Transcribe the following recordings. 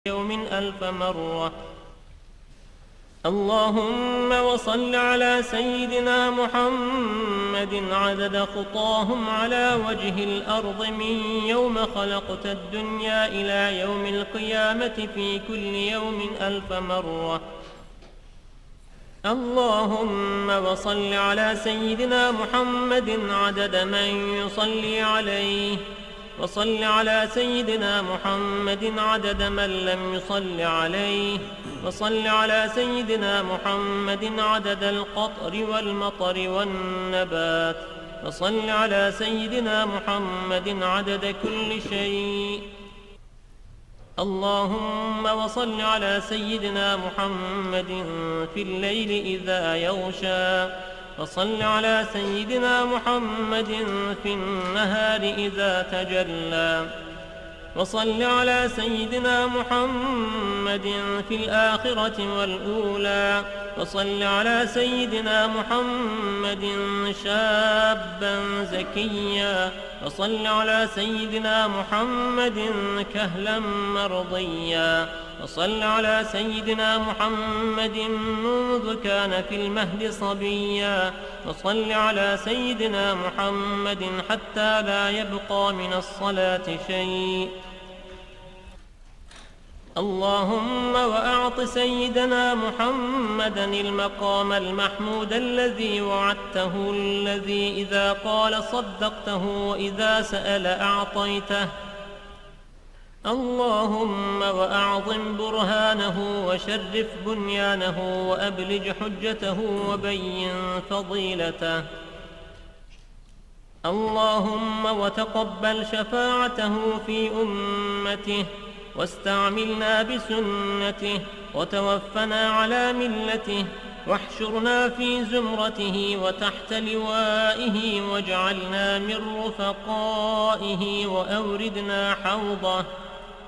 يوم 1000 مرة. اللهم وصل على سيدنا محمد عدد خطاهم على وجه الأرض من يوم خلقت الدنيا إلى يوم القيامة في كل يوم 1000 مرة. اللهم وصل على سيدنا محمد عدد من يصلي عليه، وصل على سيدنا محمد عدد من لم يصل عليه، وصل على سيدنا محمد عدد القطر والمطر والنبات، وصل على سيدنا محمد عدد كل شيء. اللهم وصل على سيدنا محمد في الليل إذا يغشى، وصل على سيدنا محمد في النهار إذا تجلى، وصل على سيدنا محمد في الآخرة والأولى، وصل على سيدنا محمد شابا زكيا، وصل على سيدنا محمد كهلا مرضيا، وصل على سيدنا محمد منذ كان في المهد صبيا، وصل على سيدنا محمد حتى لا يبقى من الصلاة شيء. اللهم وأعط سيدنا محمدا المقام المحمود الذي وعدته، الذي إذا قال صدقته وإذا سأل أعطيته. اللهم وأعظم برهانه وشرف بنيانه وأبلج حجته وبين فضيلته. اللهم وتقبل شفاعته في أمته، واستعملنا بسنته، وتوفنا على ملته، واحشرنا في زمرته وتحت لوائه، واجعلنا من رفقائه، وأوردنا حوضه،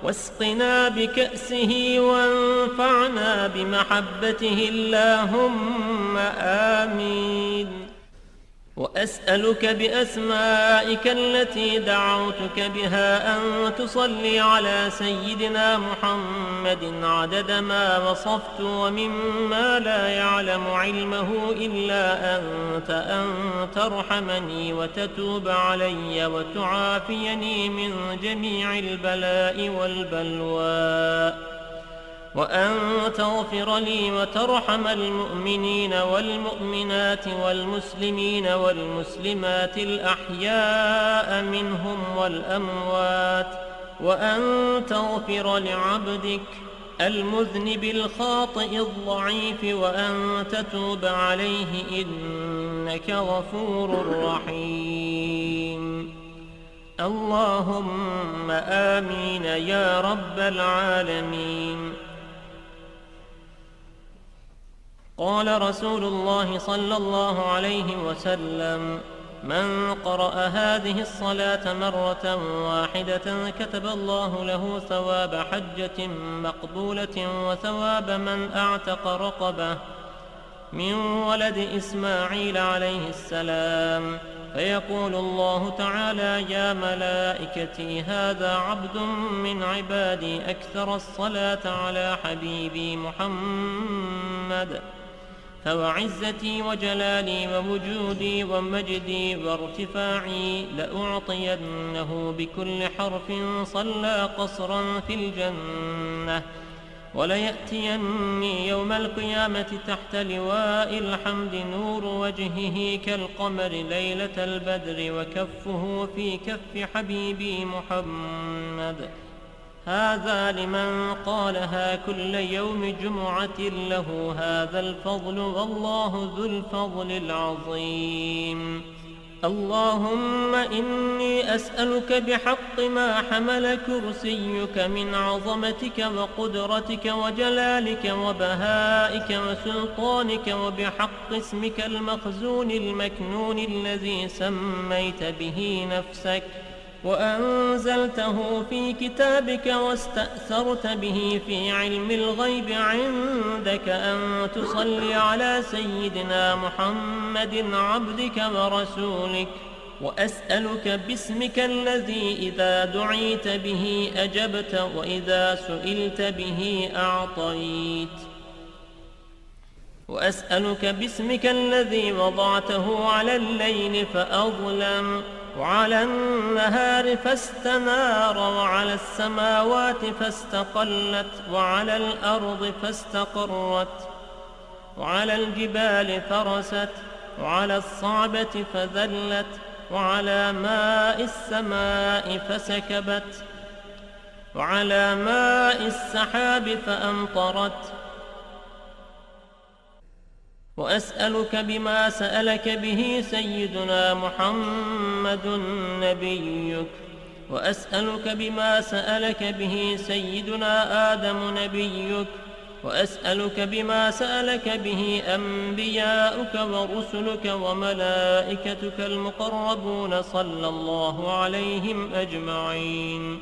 واسقنا بكأسه، وانفعنا بمحبته، اللهم آمين. وأسألك بأسمائك التي دعوتك بها أن تصلي على سيدنا محمد عدد ما وصفت ومما لا يعلم علمه إلا أنت، أن ترحمني وتتوب علي وتعافيني من جميع البلاء والبلوى، وأن تغفر لي وترحم المؤمنين والمؤمنات والمسلمين والمسلمات الأحياء منهم والأموات، وأن تغفر لعبدك المذنب الخاطئ الضعيف، وأن تتوب عليه إنك غفور رحيم. اللهم آمين يا رب العالمين. قال رسول الله صلى الله عليه وسلم: من قرأ هذه الصلاة مرة واحدة كتب الله له ثواب حجة مقبولة وثواب من أعتق رقبة من ولد إسماعيل عليه السلام. فيقول الله تعالى: يا ملائكتي هذا عبد من عبادي أكثر الصلاة على حبيبي محمد، فوعزتي وجلالي ووجودي ومجدي وارتفاعي لأعطينه بكل حرف صلى قصرا في الجنة، وليأتيني يوم القيامة تحت لواء الحمد نور وجهه كالقمر ليلة البدر، وكفه في كف حبيبي محمد. هذا لمن قالها كل يوم جمعة له هذا الفضل، والله ذو الفضل العظيم. اللهم إني أسألك بحق ما حمل كرسيك من عظمتك وقدرتك وجلالك وبهائك وسلطانك، وبحق اسمك المخزون المكنون الذي سميت به نفسك وأنزلته في كتابك واستأثرت به في علم الغيب عندك، أن تصلي على سيدنا محمد عبدك ورسولك وأسألك باسمك الذي إذا دعيت به أجبت وإذا سئلت به أعطيت. وأسألك باسمك الذي وضعته على الليل فأظلم وعلى النهار فاستنار وعلى السماوات فاستقلت وعلى الأرض فاستقرت وعلى الجبال فرست وعلى الصعبة فذلت وعلى ماء السماء فسكبت وعلى ماء السحاب فأمطرت. وأسألك بما سألك به سيدنا محمد نبيك، وأسألك بما سألك به سيدنا آدم نبيك، وأسألك بما سألك به أنبياؤك ورسلك وملائكتك المقربون صلى الله عليهم أجمعين.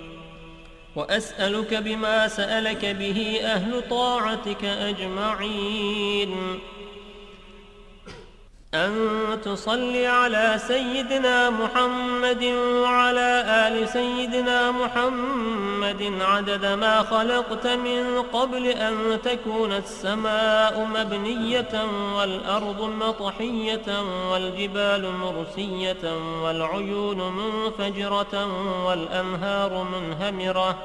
وأسألك بما سألك به أهل طاعتك أجمعين أن تصلي على سيدنا محمد وعلى آل سيدنا محمد عدد ما خلقت من قبل أن تكون السماء مبنية والأرض مطحية والجبال مرسية والعيون منفجرة والأنهار منهمرة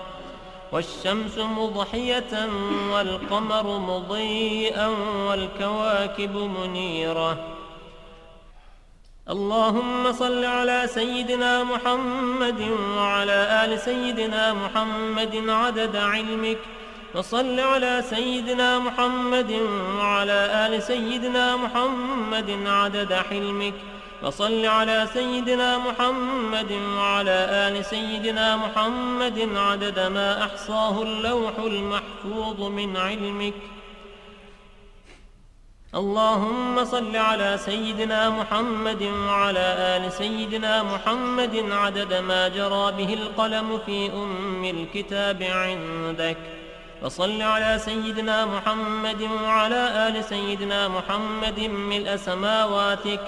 والشمس مضحية والقمر مضيئا والكواكب منيرة. اللهم صل على سيدنا محمد وعلى آل سيدنا محمد عدد علمك، وصل على سيدنا محمد وعلى آل سيدنا محمد عدد حلمك، وصل على سيدنا محمد وعلى آل سيدنا محمد عدد ما أحصاه اللوح المحفوظ من علمك. اللهم صل على سيدنا محمد وعلى آل سيدنا محمد عدد ما جرى به القلم في أم الكتاب عندك، وصل على سيدنا محمد وعلى آل سيدنا محمد ملء سماواتك،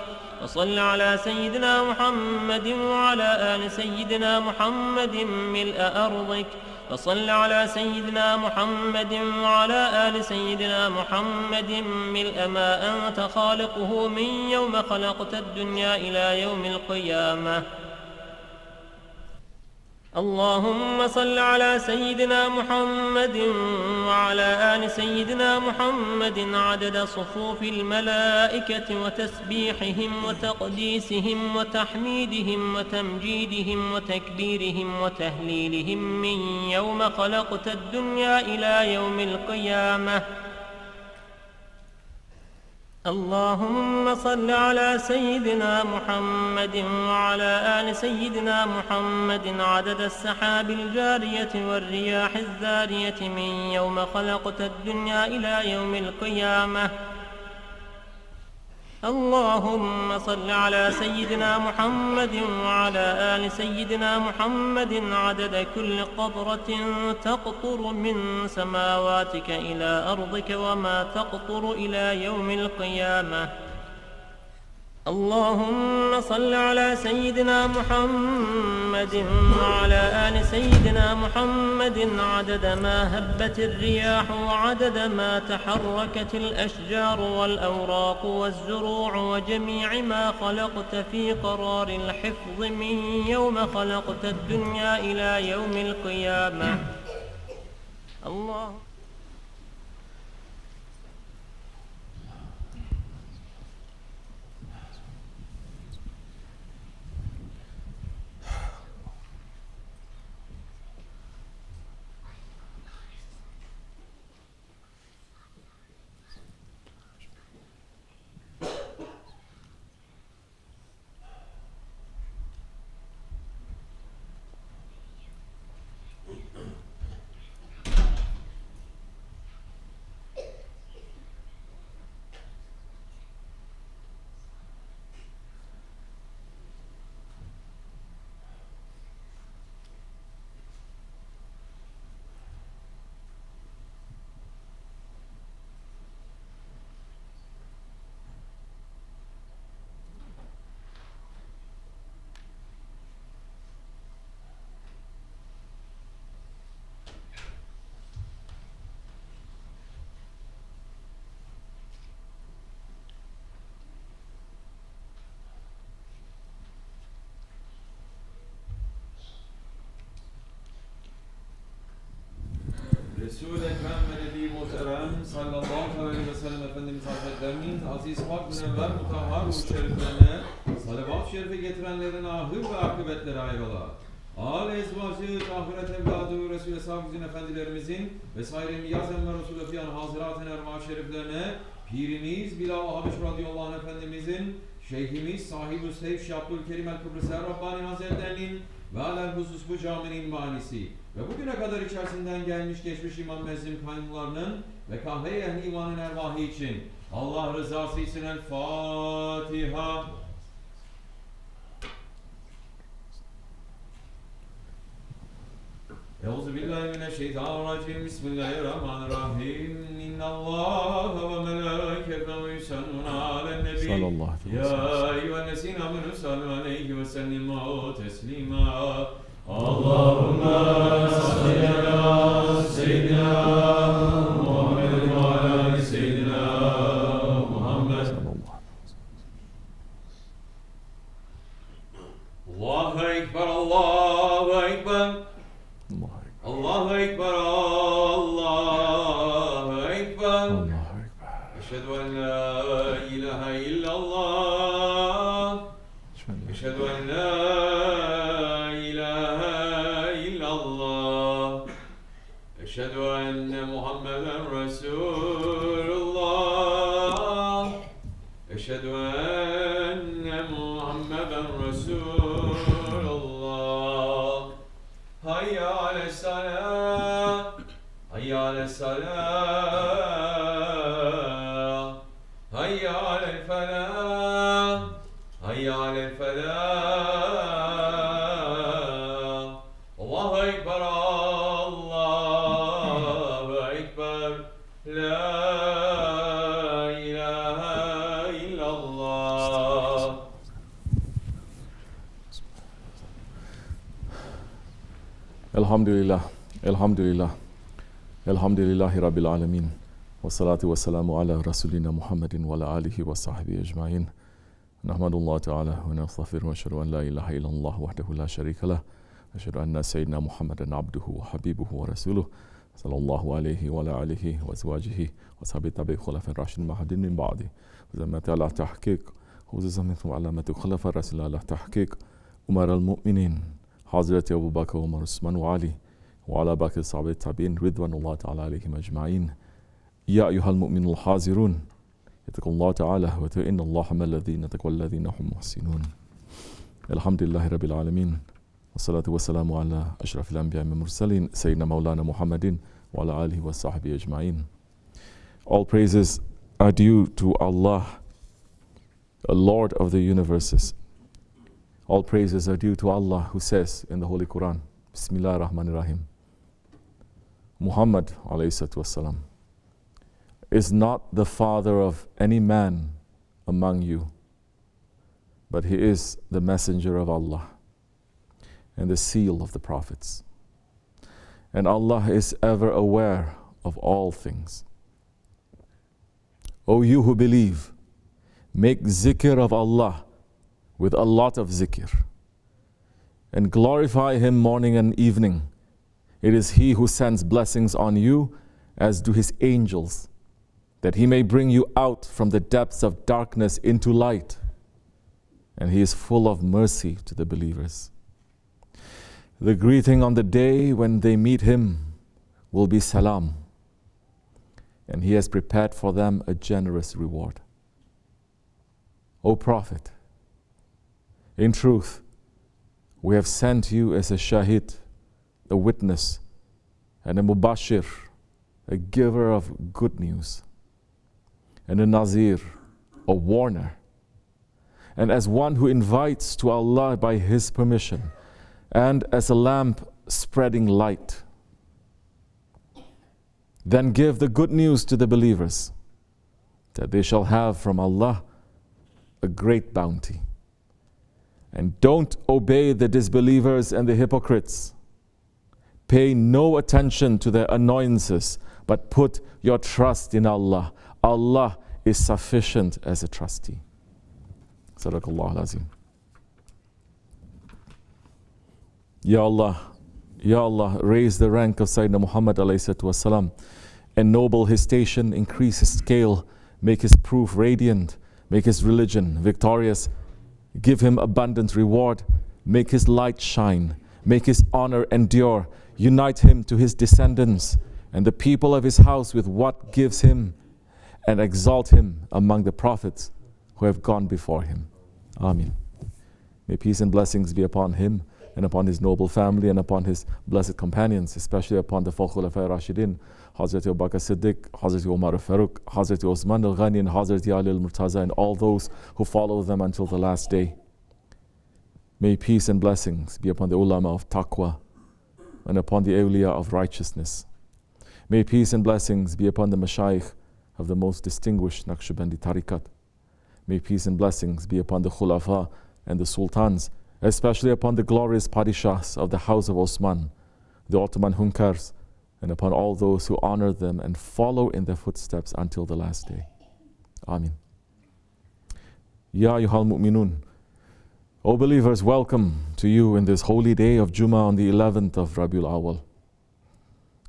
وصل على سيدنا محمد وعلى آل سيدنا محمد ملء أرضك، وصل على سيدنا محمد وعلى آل سيدنا محمد ملء ما أنت خالقه من يوم خلقت الدنيا إلى يوم القيامة. اللهم صل على سيدنا محمد وعلى آل سيدنا محمد عدد صفوف الملائكة وتسبيحهم وتقديسهم وتحميدهم وتمجيدهم وتكبيرهم وتهليلهم من يوم خلقت الدنيا إلى يوم القيامة. اللهم صل على سيدنا محمد وعلى آل سيدنا محمد عدد السحاب الجارية والرياح الزارية من يوم خلقت الدنيا إلى يوم القيامة. اللهم صل على سيدنا محمد وعلى آل سيدنا محمد عدد كل قطرة تقطر من سماواتك إلى أرضك وما تقطر إلى يوم القيامة. اللهم صل على سيدنا محمد وعلى آل سيدنا محمد عدد ما هبت الرياح وعدد ما تحركت الأشجار والأوراق والزروع وجميع ما خلقت في قرار الحفظ من يوم خلقت الدنيا إلى يوم القيامة. الله Resul-i Ekrem ve Nebi Muhterem sallallahu aleyhi ve sellem Efendimiz Hazretlerinin aziz pak münevver mutahhar ruh şeriflerine salavat-ı şerife getirenlerin ahir ve akıbetleri ayrıla. Âl-i ezvacı, ahiret evladı Resul-i Sâfizin efendilerimizin vesaire miyazen ve Resul-i Fiyan hazirat-ı ervah şeriflerine Pirimiz Bilal Habeş radıyallahu anh Efendimizin, Şeyhimiz SahibulSaif Abdulkerim el-Kibrisi Rabbani Hazretlerinin ve alel husus bu caminin banisi ve bugüne kadar içerisinden gelmiş geçmiş imam mezzim kaynılarının ve kahve-i ehli imanın ervahı için Allah rızası için El Fatiha. Euzubillahimineşşeytanirracim. Bismillahirrahmanirrahim. İnnallâhe ve melâiketehu yusallûne alen-nebi. Ya eyyühellezîne âmenû sallû aleyhi ve sellimû teslîmâ. Allahümme salli ala seyyidina Muhammed ve ala seyyidina Muhammed. Allahu Ekber, Allahu Ekber. Allahu Ekber, Allahu Ekber. Eşhedü en la ilahe illallah. Eşhedü en la ilahe illallah. Eşhedü enne Muhammeden Resulullah. Eşhedü enne Muhammeden Resulullah. Hayya ale's-salâh. Hayya ale's-salâh. Hayya alel-felâh. Hayya alel-felâh. Allahu Ekber, Allahu Ekber. La ilahe illallah. Elhamdülillah, elhamdülillah, elhamdülillahi Rabbil alemin. Ve salatu ve selamu ala Resulina Muhammedin ve ala alihi ve sahbihi ecmain. Nahmadullah Teala ve nestağfiruhu ve eşhedü en la ilahe illallah vahdehu la şerike leh. Eşhedü enne seyyidina Muhammeden abduhu ve habibuhu ve resuluh. Sallallahu aleyhi ve ala alihi ve ezvacihi ve sahbihi tabi'i khulafen raşidin mahadin min ba'di. Ve zemmeti ala tahkik. Ve zemmeti alameti khulafen rasulullah ala tahkik. Umara'l mu'minin. Hazreti Ebu Bakr, Umar, Osman ve Ali ve ala bakir sahabe tabi'in ridvanullah Teala aleyhim ecmain. Ya eyyuhel mu'minul hazirun. Yetekullah Teala ve te'innallaha mellezine tekvellezine hum muhsinun. Elhamdülillahi Rabbil alemin. Ve salatu ve selamu ala eşrafil enbiya ve mursalin. Seyyidina Mevlana Muhammedin ve ala alihi ve sahbihi ecmain. All praises are due to Allah, the Lord of the universes. All praises are due to Allah, who says in the Holy Quran, Bismillahirrahmanirrahim, Muhammad alayhi salatu wassalam is not the father of any man among you, but he is the messenger of Allah and the seal of the prophets. And Allah is ever aware of all things. O you who believe, make zikr of Allah with a lot of zikr, and glorify Him morning and evening. It is He who sends blessings on you, as do His angels, that He may bring you out from the depths of darkness into light. And He is full of mercy to the believers. The greeting on the day when they meet Him will be salam, and He has prepared for them a generous reward. O Prophet, in truth, we have sent you as a shahid, a witness, and a mubashir, a giver of good news, and a nazir, a warner, and as one who invites to Allah by His permission, and as a lamp spreading light. Then give the good news to the believers, that they shall have from Allah a great bounty. And don't obey the disbelievers and the hypocrites. Pay no attention to their annoyances, but put your trust in Allah. Allah is sufficient as a trustee. Sadaqallahu al-Azim. Ya Allah, Ya Allah, raise the rank of Sayyidina Muhammad ﷺ, ennoble his station, increase his scale, make his proof radiant, make his religion victorious, give him abundant reward, make his light shine, make his honor endure, unite him to his descendants and the people of his house with what gives him, and exalt him among the prophets who have gone before him. Ameen. May peace and blessings be upon him and upon his noble family and upon his blessed companions, especially upon the four Khulafai Rashidin, Hazrat Abu Bakr Siddiq, Hazrat Umar Farooq, Hazrat Osman al-Ghani, and Hazrat Ali al-Murtaza, and all those who follow them until the last day. May peace and blessings be upon the ulama of taqwa and upon the awliya of righteousness. May peace and blessings be upon the mashayikh of the most distinguished Nakshibendi tariqat. May peace and blessings be upon the khulafa and the sultans, especially upon the glorious padishahs of the house of Osman, the Ottoman hunkars, and upon all those who honor them and follow in their footsteps until the last day. Ameen. Ya ayyuhal mu'minun, O believers, welcome to you in this holy day of Jummah on the 11th of Rabi al-Awwal.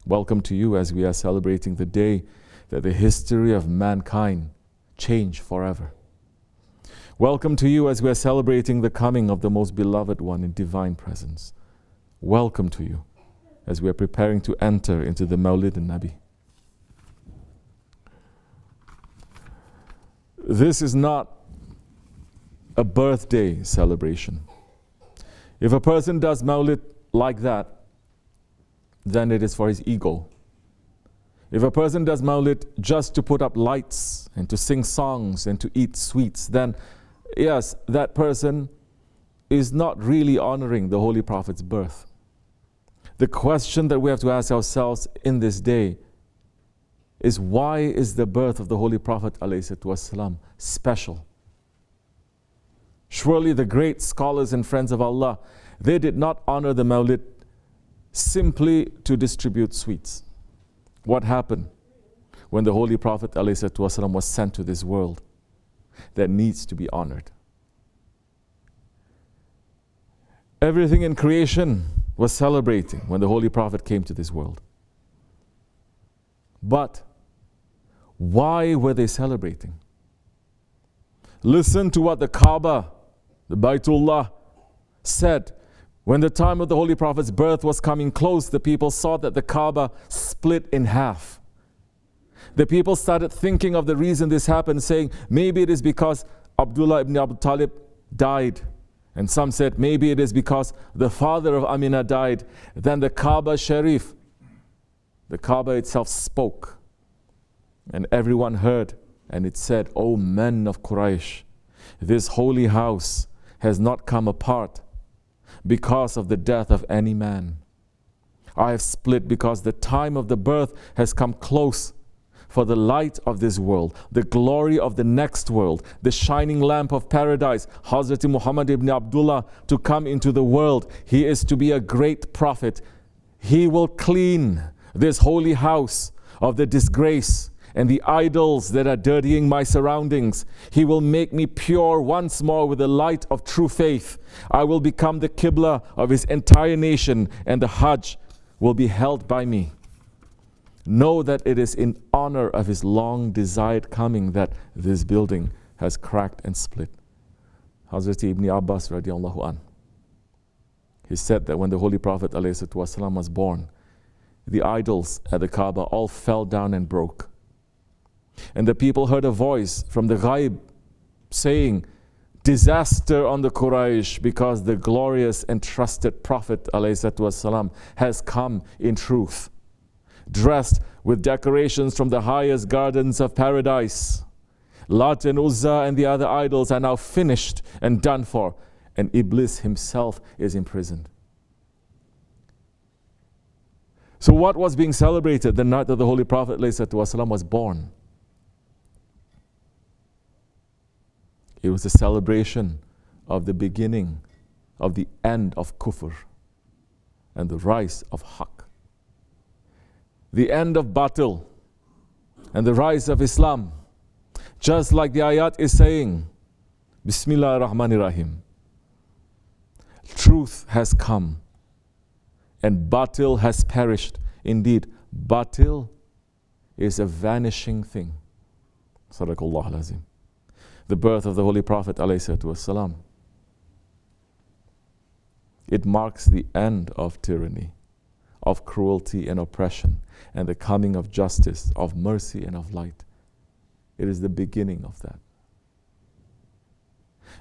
Welcome to you as we are celebrating the day that the history of mankind changed forever. Welcome to you as we are celebrating the coming of the most beloved one in divine presence. Welcome to you as we are preparing to enter into the Mawlid al-Nabi. This is not a birthday celebration. If a person does Mawlid like that, then it is for his ego. If a person does Mawlid just to put up lights and to sing songs and to eat sweets, then yes, that person is not really honoring the Holy Prophet's birth. The question that we have to ask ourselves in this day is, why is the birth of the Holy Prophet ﷺ special? Surely the great scholars and friends of Allah, they did not honor the Mawlid simply to distribute sweets. What happened when the Holy Prophet ﷺ was sent to this world that needs to be honored? Everything in creation was celebrating when the Holy Prophet came to this world. But why were they celebrating? Listen to what the Kaaba, the Baytullah, said. When the time of the Holy Prophet's birth was coming close, the people saw that the Kaaba split in half. The people started thinking of the reason this happened, saying, maybe it is because Abdullah ibn Abu Talib died. And some said, maybe it is because the father of Aminah died. Then the Kaaba Sharif, the Kaaba itself spoke. And everyone heard. And it said, O men of Quraysh, this holy house has not come apart because of the death of any man. I have split because the time of the birth has come close for the light of this world, the glory of the next world, the shining lamp of paradise, Hazrat Muhammad ibn Abdullah, to come into the world. He is to be a great prophet. He will clean this holy house of the disgrace and the idols that are dirtying my surroundings. He will make me pure once more with the light of true faith. I will become the Qibla of his entire nation, and the Hajj will be held by me. Know that it is in honor of his long desired coming that this building has cracked and split. Hazrat Ibn Abbas radiallahu an, he said that when the Holy Prophet ﷺ was born, the idols at the Kaaba all fell down and broke. And the people heard a voice from the ghaib saying, disaster on the Quraysh, because the glorious and trusted Prophet ﷺ has come in truth, dressed with decorations from the highest gardens of paradise. Lat and Uzza and the other idols are now finished and done for, and Iblis himself is imprisoned. So what was being celebrated the night that the Holy Prophet ﷺ was born? It was a celebration of the beginning of the end of kufr and the rise of haqq. The end of batil and the rise of Islam. Just like the ayat is saying, Bismillah ar-Rahman ar-Rahim. Truth has come and batil has perished. Indeed, batil is a vanishing thing. Sadaqallah al-Azim. The birth of the Holy Prophet ﷺ, it marks the end of tyranny, of cruelty and oppression, and the coming of justice, of mercy and of light. It is the beginning of that.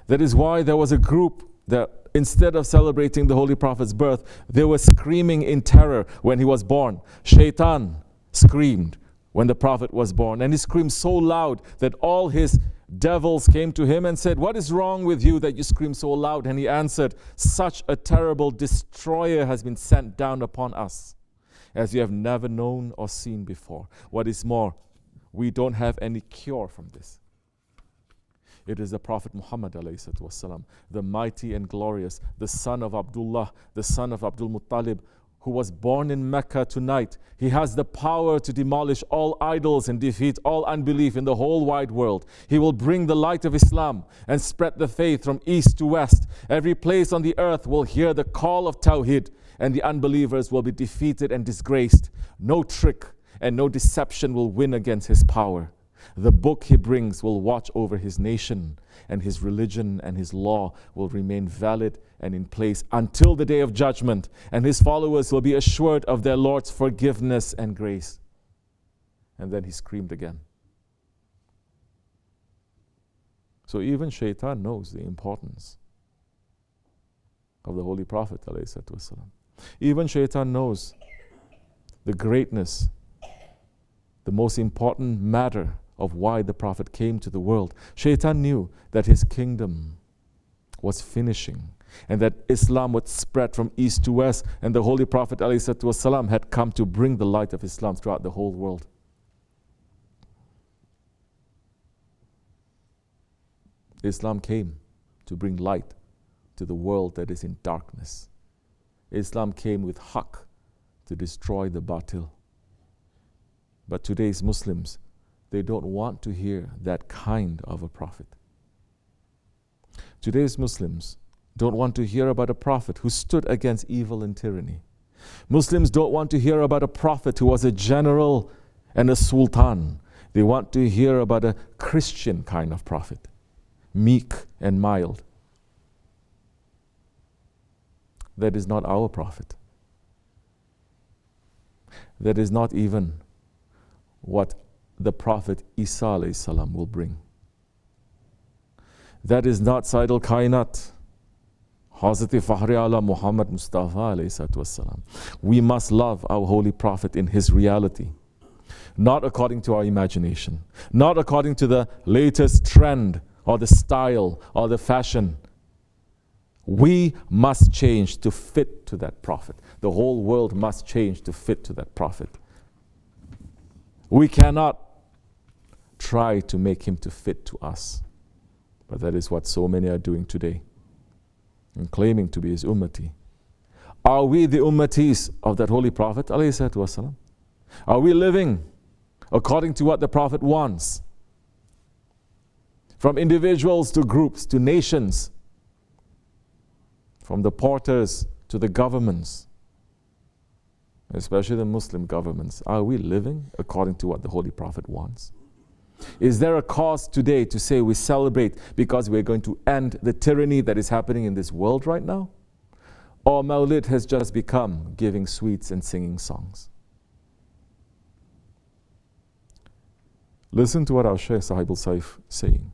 That is why there was a group that instead of celebrating the Holy Prophet's birth, they were screaming in terror when he was born. Shaitan screamed when the Prophet was born, and he screamed so loud that all his devils came to him and said, "What is wrong with you that you scream so loud?" And he answered, "Such a terrible destroyer has been sent down upon us, as you have never known or seen before. What is more, we don't have any cure from this." It is the Prophet Muhammad ﷺ, the mighty and glorious, the son of Abdullah, the son of Abdul Muttalib, who was born in Mecca tonight. He has the power to demolish all idols and defeat all unbelief in the whole wide world. He will bring the light of Islam and spread the faith from east to west. Every place on the earth will hear the call of Tawheed, and the unbelievers will be defeated and disgraced. No trick and no deception will win against his power. The book he brings will watch over his nation, and his religion and his law will remain valid and in place until the day of judgment, and his followers will be assured of their Lord's forgiveness and grace. And then he screamed again. So even Shaitan knows the importance of the Holy Prophet ﷺ. Even Shaitan knows the greatness, the most important matter of why the Prophet came to the world. Shaitan knew that his kingdom was finishing and that Islam would spread from east to west, and the Holy Prophet ﷺ had come to bring the light of Islam throughout the whole world. Islam came to bring light to the world that is in darkness. Islam came with haqq to destroy the batil. But today's Muslims, they don't want to hear that kind of a prophet. Today's Muslims don't want to hear about a prophet who stood against evil and tyranny. Muslims don't want to hear about a prophet who was a general and a sultan. They want to hear about a Christian kind of prophet, meek and mild. That is not our prophet. That is not even what the Prophet Isa alayhi salam will bring. That is not Sayyid al-Kainat, Hazrat Fahri ala Muhammad Mustafa alayhi salam. We must love our Holy Prophet in his reality, not according to our imagination, not according to the latest trend or the style or the fashion. We must change to fit to that Prophet. The whole world must change to fit to that Prophet. We cannot try to make him to fit to us. But that is what so many are doing today, and claiming to be his ummati. Are we the ummatis of that Holy Prophet ﷺ? Are we living according to what the Prophet wants? From individuals to groups to nations, from the porters to the governments, especially the Muslim governments, are we living according to what the Holy Prophet wants? Is there a cause today to say we celebrate because we're going to end the tyranny that is happening in this world right now? Or Mawlid has just become giving sweets and singing songs? Listen to what our Shaykh SahibulSaif saying.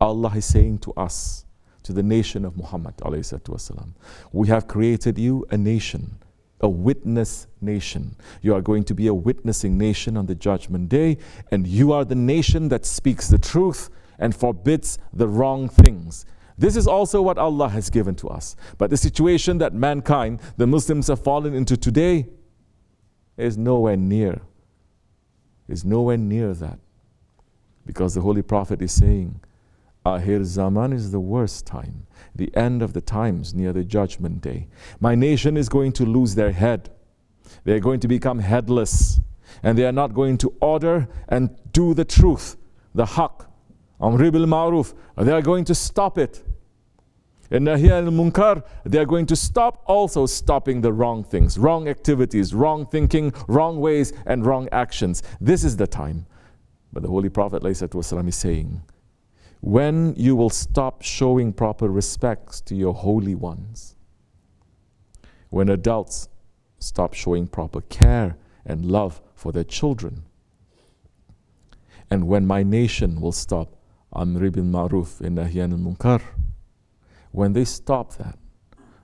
Allah is saying to us, to the nation of Muhammad ﷺ, we have created you a nation, a witness nation. You are going to be a witnessing nation on the judgment day, and you are the nation that speaks the truth and forbids the wrong things. This is also what Allah has given to us. But the situation that mankind, the Muslims, have fallen into today is nowhere near that. Because the Holy Prophet is saying, Ahir Zaman is the worst time, the end of the times near the judgment day. My nation is going to lose their head. They are going to become headless, and they are not going to order and do the truth, the haqq, amri bil ma'ruf. They are going to stop it. In Nahi al-Munkar, they are going to stop also stopping the wrong things, wrong activities, wrong thinking, wrong ways, and wrong actions. This is the time. But the Holy Prophet ﷺ is saying, when you will stop showing proper respects to your holy ones, when adults stop showing proper care and love for their children, and when my nation will stop Amri bil Ma'ruf and Nahi anil Munkar, when they stop that,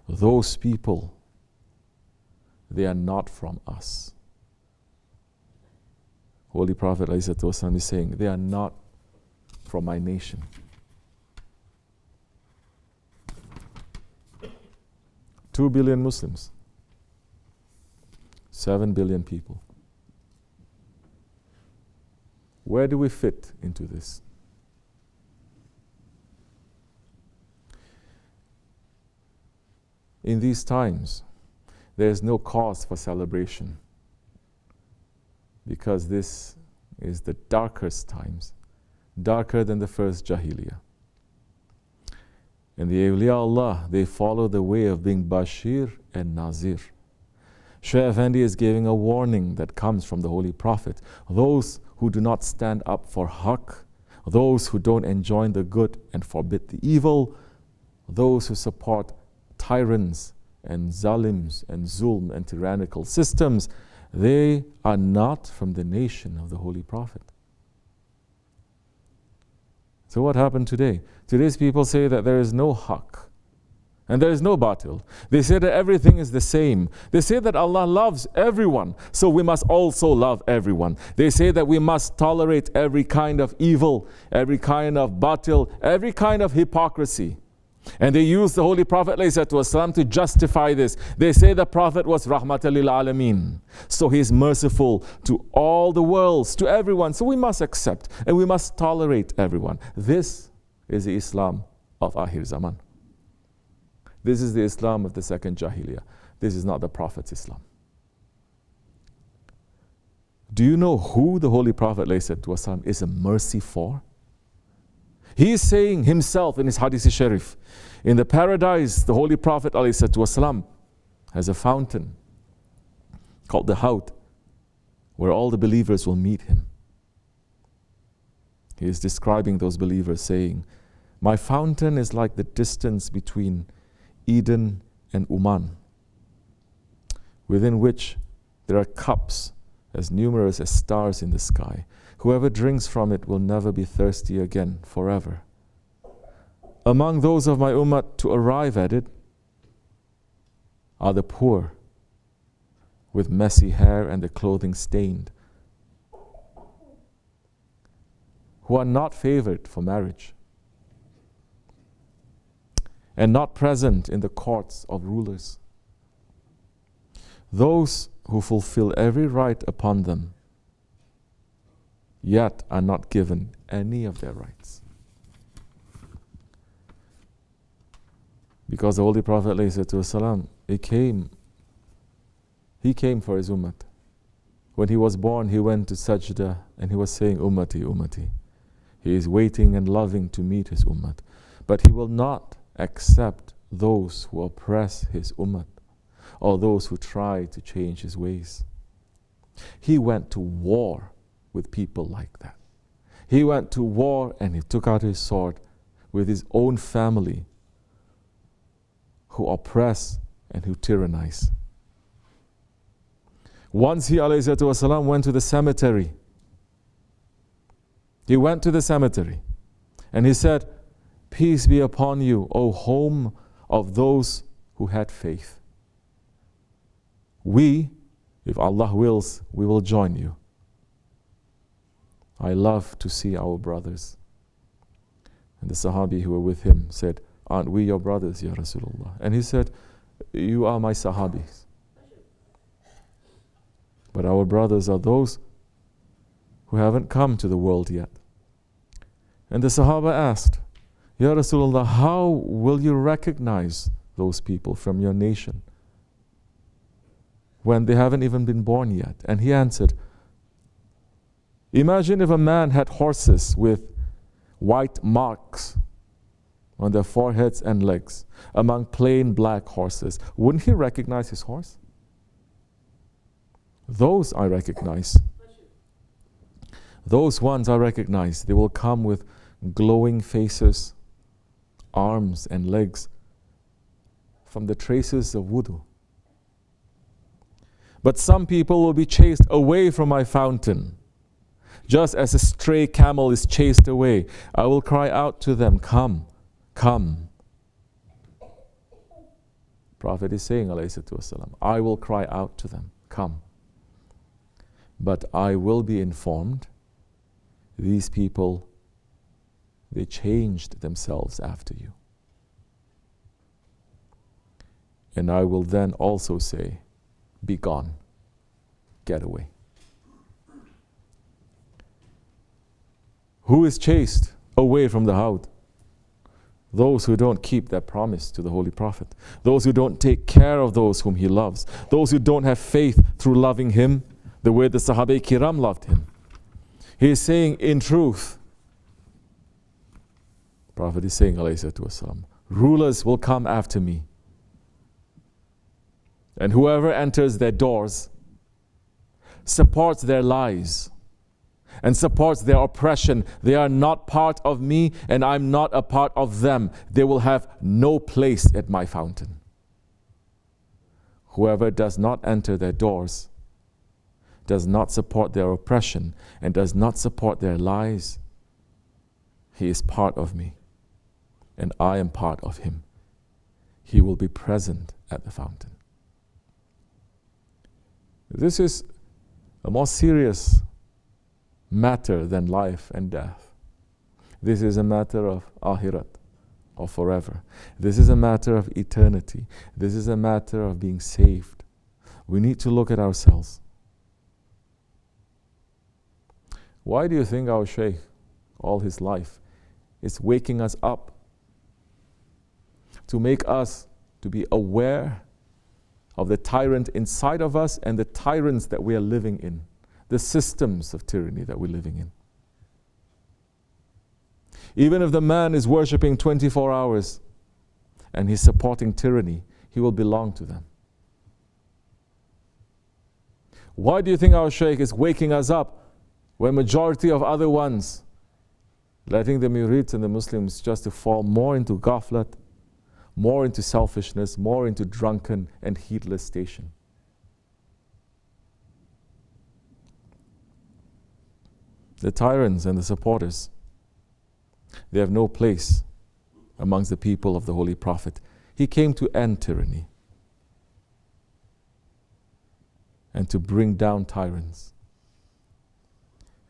those people, they are not from us. Holy Prophet ﷺ is saying, they are not from my nation. Two billion Muslims, 7 billion people. Where do we fit into this? In these times, there is no cause for celebration, because this is the darkest times, darker than the first Jahiliyyah. And the awliya Allah, they follow the way of being Bashir and Nazir. Shaykh Efendi is giving a warning that comes from the Holy Prophet. Those who do not stand up for haqq, those who don't enjoin the good and forbid the evil, those who support tyrants and zalims and zulm and tyrannical systems, they are not from the nation of the Holy Prophet. So what happened today? Today's people say that there is no haqq and there is no batil. They say that everything is the same. They say that Allah loves everyone, so we must also love everyone. They say that we must tolerate every kind of evil, every kind of batil, every kind of hypocrisy. And they use the Holy Prophet ﷺ to justify this. They say the Prophet was rahmatan lil alameen, so he is merciful to all the worlds, to everyone. So we must accept and we must tolerate everyone. This is the Islam of Akhir Zaman. This is the Islam of the second Jahiliyyah. This is not the Prophet's Islam. Do you know who the Holy Prophet ﷺ is a mercy for? He is saying himself in his Hadith Sharif, in the paradise, the Holy Prophet ﷺ has a fountain called the Hawd, where all the believers will meet him. He is describing those believers saying, my fountain is like the distance between Eden and Oman, within which there are cups as numerous as stars in the sky. Whoever drinks from it will never be thirsty again forever. Among those of my ummah to arrive at it are the poor, with messy hair and their clothing stained, who are not favored for marriage, and not present in the courts of rulers. Those who fulfill every right upon them, yet are not given any of their rights. Because the Holy Prophet ﷺ, he came for his ummah. When he was born, he went to sajda and he was saying, Ummati, Ummati. He is waiting and loving to meet his ummah. But he will not accept those who oppress his ummah or those who try to change his ways. He went to war with people like that. He went to war and he took out his sword with his own family who oppress and who tyrannize. Once he ﷺ went to the cemetery. He went to the cemetery and he said, peace be upon you, O home of those who had faith. We, if Allah wills, we will join you. I love to see our brothers. And the Sahabi who were with him said, aren't we your brothers, Ya Rasulullah? And he said, you are my Sahabis. But our brothers are those who haven't come to the world yet. And the Sahaba asked, Ya Rasulullah, how will you recognize those people from your nation when they haven't even been born yet? And he answered, imagine if a man had horses with white marks on their foreheads and legs, among plain black horses. Wouldn't he recognize his horse? Those I recognize. Those ones I recognize. They will come with glowing faces, arms and legs from the traces of wudu. But some people will be chased away from my fountain, just as a stray camel is chased away. I will cry out to them, come, come. Prophet is saying, alayhi wasallam, I will cry out to them, come. But I will be informed, these people, they changed themselves after you. And I will then also say, be gone, get away. Who is chased away from the Hawd? Those who don't keep their promise to the Holy Prophet. Those who don't take care of those whom he loves. Those who don't have faith through loving him the way the Sahabai-Kiram loved him. He is saying, in truth, Prophet is saying, alayhi wasallam, rulers will come after me. And whoever enters their doors supports their lies and supports their oppression. They are not part of me and I'm not a part of them. They will have no place at my fountain. Whoever does not enter their doors, does not support their oppression and does not support their lies, he is part of me and I am part of him. He will be present at the fountain. This is a more serious matter than life and death. This is a matter of akhirat, or forever. This is a matter of eternity. This is a matter of being saved. We need to look at ourselves. Why do you think our Shaykh, all his life, is waking us up to make us to be aware of the tyrant inside of us and the tyrants that we are living in, the systems of tyranny that we're living in? Even if the man is worshipping 24 hours and he's supporting tyranny, he will belong to them. Why do you think our Shaykh is waking us up when majority of other ones letting the murids and the Muslims just to fall more into ghaflat, more into selfishness, more into drunken and heedless station? The tyrants and the supporters, they have no place amongst the people of the Holy Prophet. He came to end tyranny and to bring down tyrants.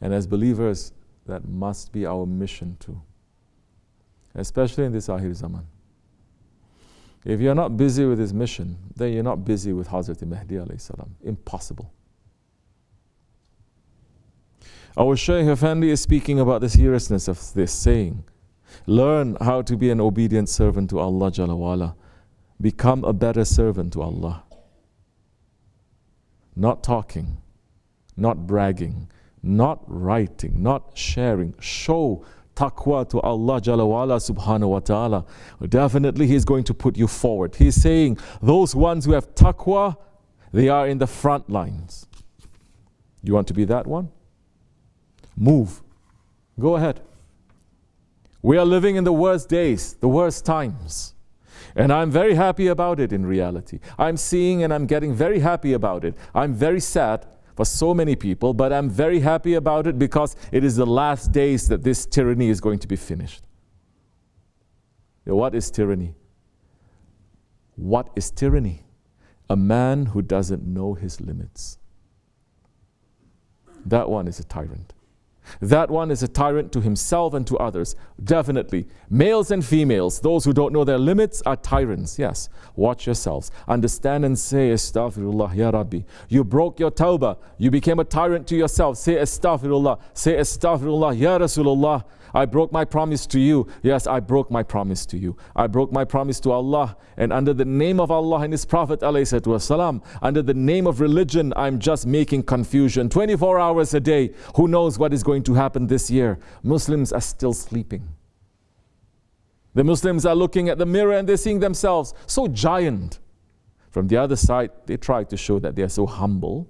And as believers, that must be our mission too, especially in this Akhir Zaman. If you're not busy with his mission, then you're not busy with Hazrat Mahdi alayhi salam. Impossible. Our Shaykh Efendi is speaking about the seriousness of this, saying, learn how to be an obedient servant to Allah Jalla wa'ala. Become a better servant to Allah. Not talking, not bragging, not writing, not sharing. Show taqwa to Allah Jalla wa'ala subhanahu wa ta'ala. Definitely He is going to put you forward. He is saying, those ones who have taqwa, they are in the front lines. You want to be that one? Move. Go ahead. We are living in the worst days, the worst times. And I'm very happy about it in reality. I'm seeing and I'm getting very happy about it. I'm very sad for so many people, but I'm very happy about it because it is the last days that this tyranny is going to be finished. What is tyranny? What is tyranny? A man who doesn't know his limits. That one is a tyrant. That one is a tyrant to himself and to others. Definitely. Males and females, those who don't know their limits are tyrants. Yes. Watch yourselves. Understand and say, Astaghfirullah, Ya Rabi. You broke your tawbah. You became a tyrant to yourself. Say Astaghfirullah. Say Astaghfirullah, Ya Rasulullah. I broke my promise to you. Yes, I broke my promise to you. I broke my promise to Allah. And under the name of Allah and His Prophet ﷺ, under the name of religion, I'm just making confusion. 24 hours a day. Who knows what is going to happen this year? Muslims are still sleeping. The Muslims are looking at the mirror and they're seeing themselves so giant. From the other side, they try to show that they are so humble,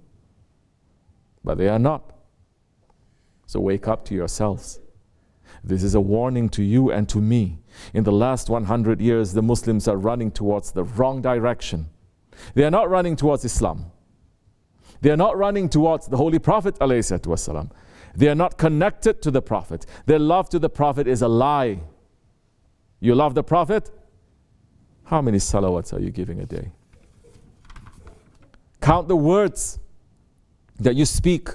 but they are not. So wake up to yourselves. This is a warning to you and to me. In the last 100 years, the Muslims are running towards the wrong direction. They are not running towards Islam. They are not running towards the Holy Prophet ﷺ. They are not connected to the Prophet. Their love to the Prophet is a lie. You love the Prophet? How many salawats are you giving a day? Count the words that you speak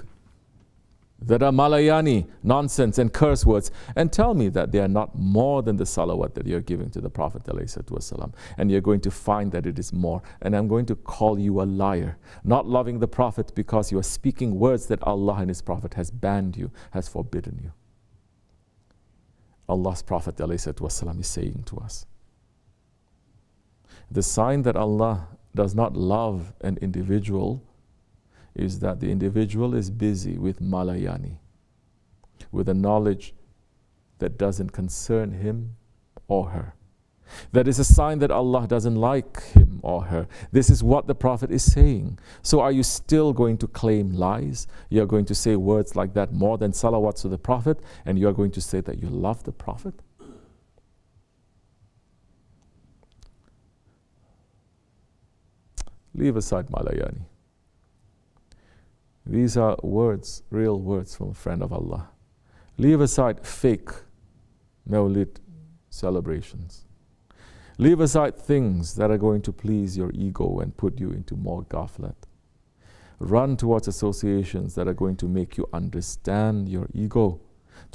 that are Malayani, nonsense and curse words, and tell me that they are not more than the salawat that you're giving to the Prophet ﷺ. And you're going to find that it is more. And I'm going to call you a liar. Not loving the Prophet because you are speaking words that Allah and His Prophet has banned you, has forbidden you. Allah's Prophet ﷺ is saying to us, the sign that Allah does not love an individual is that the individual is busy with Malayani, with a knowledge that doesn't concern him or her. That is a sign that Allah doesn't like him or her. This is what the Prophet is saying. So are you still going to claim lies? You're going to say words like that more than salawats to the Prophet, and you're going to say that you love the Prophet? Leave aside Malayani. These are words, real words from a friend of Allah. Leave aside fake Mawlid celebrations. Leave aside things that are going to please your ego and put you into more ghaflat. Run towards associations that are going to make you understand your ego,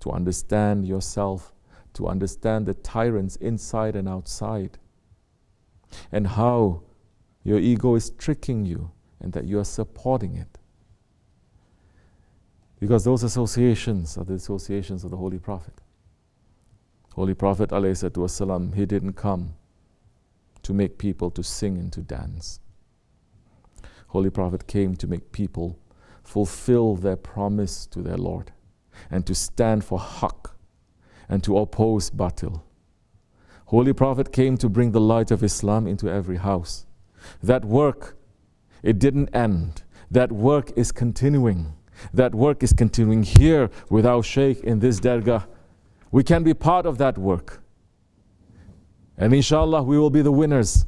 to understand yourself, to understand the tyrants inside and outside, and how your ego is tricking you and that you are supporting it. Because those associations are the associations of the Holy Prophet. Holy Prophet ﷺ, he didn't come to make people to sing and to dance. Holy Prophet came to make people fulfill their promise to their Lord and to stand for haqq and to oppose batil. Holy Prophet came to bring the light of Islam into every house. That work, it didn't end. That work is continuing. That work is continuing here with our Shaykh in this Dergah. We can be part of that work. And inshallah, we will be the winners.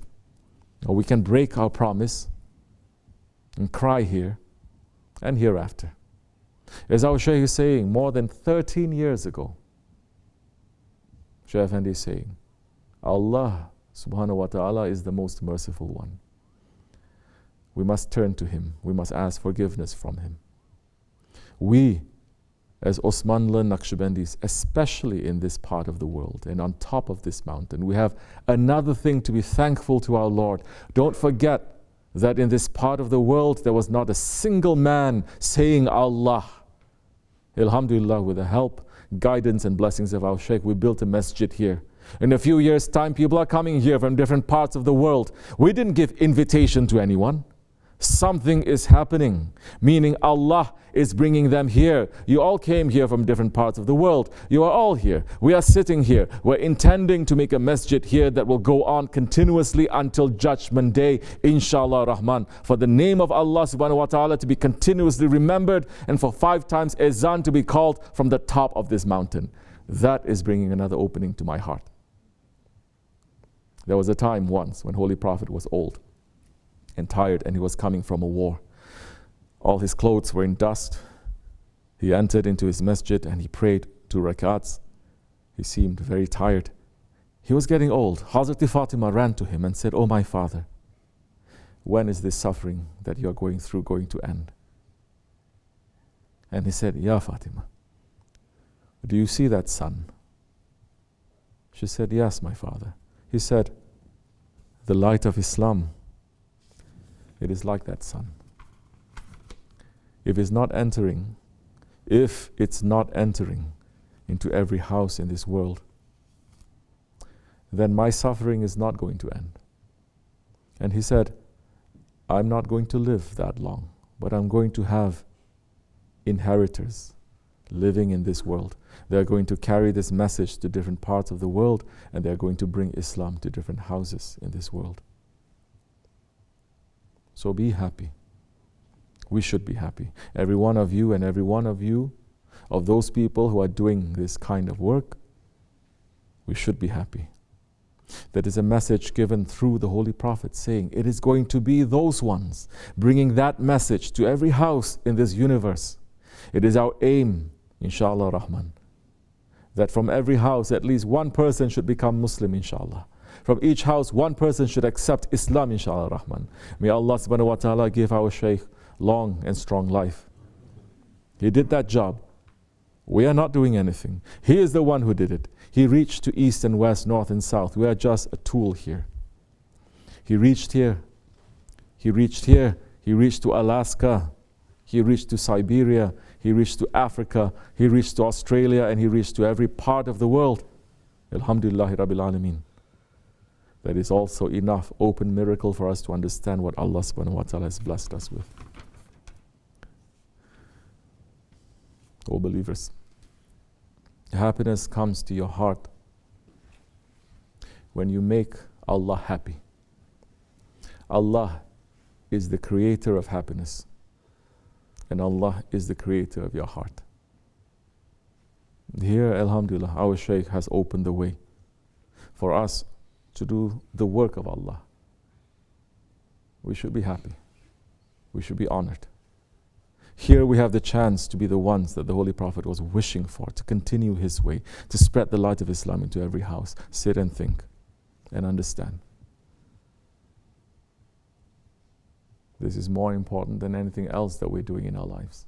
Or we can break our promise and cry here and hereafter. As our Shaykh is saying, more than 13 years ago, Shaykh Efendi is saying, Allah subhanahu wa ta'ala is the most merciful one. We must turn to Him. We must ask forgiveness from Him. We, as Osmanli Naksibendis, especially in this part of the world and on top of this mountain, we have another thing to be thankful to our Lord. Don't forget that in this part of the world there was not a single man saying Allah. Alhamdulillah, with the help, guidance and blessings of our Shaykh, we built a masjid here. In a few years' time, people are coming here from different parts of the world. We didn't give invitation to anyone. Something is happening, meaning Allah is bringing them here. You all came here from different parts of the world. You are all here. We are sitting here. We're intending to make a masjid here that will go on continuously until Judgment Day, inshallah rahman. For the name of Allah subhanahu wa ta'ala to be continuously remembered, and for 5 times azan to be called from the top of this mountain. That is bringing another opening to my heart. There was a time once when Holy Prophet was old and tired, and he was coming from a war. All his clothes were in dust. He entered into his masjid and he prayed 2 rakats. He seemed very tired. He was getting old. Hazrat Fatima ran to him and said, "Oh my father, when is this suffering that you are going through going to end?" And he said, "Ya Fatima, do you see that sun?" She said, "Yes, my father." He said, "The light of Islam, it is like that sun. If it's not entering into every house in this world, then my suffering is not going to end." And he said, "I'm not going to live that long, but I'm going to have inheritors, living in this world. They are going to carry this message to different parts of the world, and they are going to bring Islam to different houses in this world. So be happy. We should be happy. Every one of you and every one of you, of those people who are doing this kind of work, we should be happy. That is a message given through the Holy Prophet saying, it is going to be those ones bringing that message to every house in this universe. It is our aim, inshallah Rahman, that from every house at least one person should become Muslim, inshallah. From each house, one person should accept Islam, inshallah Rahman. May Allah subhanahu wa ta'ala give our Shaykh long and strong life. He did that job. We are not doing anything. He is the one who did it. He reached to east and west, north and south. We are just a tool here. He reached here. He reached here. He reached to Alaska. He reached to Siberia. He reached to Africa. He reached to Australia, and he reached to every part of the world. Alhamdulillahi Rabbil Alameen. That is also enough open miracle for us to understand what Allah subhanahu wa ta'ala has blessed us with. O believers, happiness comes to your heart when you make Allah happy. Allah is the creator of happiness, and Allah is the creator of your heart. Here, alhamdulillah, our Shaykh has opened the way for us to do the work of Allah. We should be happy. We should be honored. Here we have the chance to be the ones that the Holy Prophet was wishing for, to continue his way, to spread the light of Islam into every house. Sit and think and understand. This is more important than anything else that we're doing in our lives.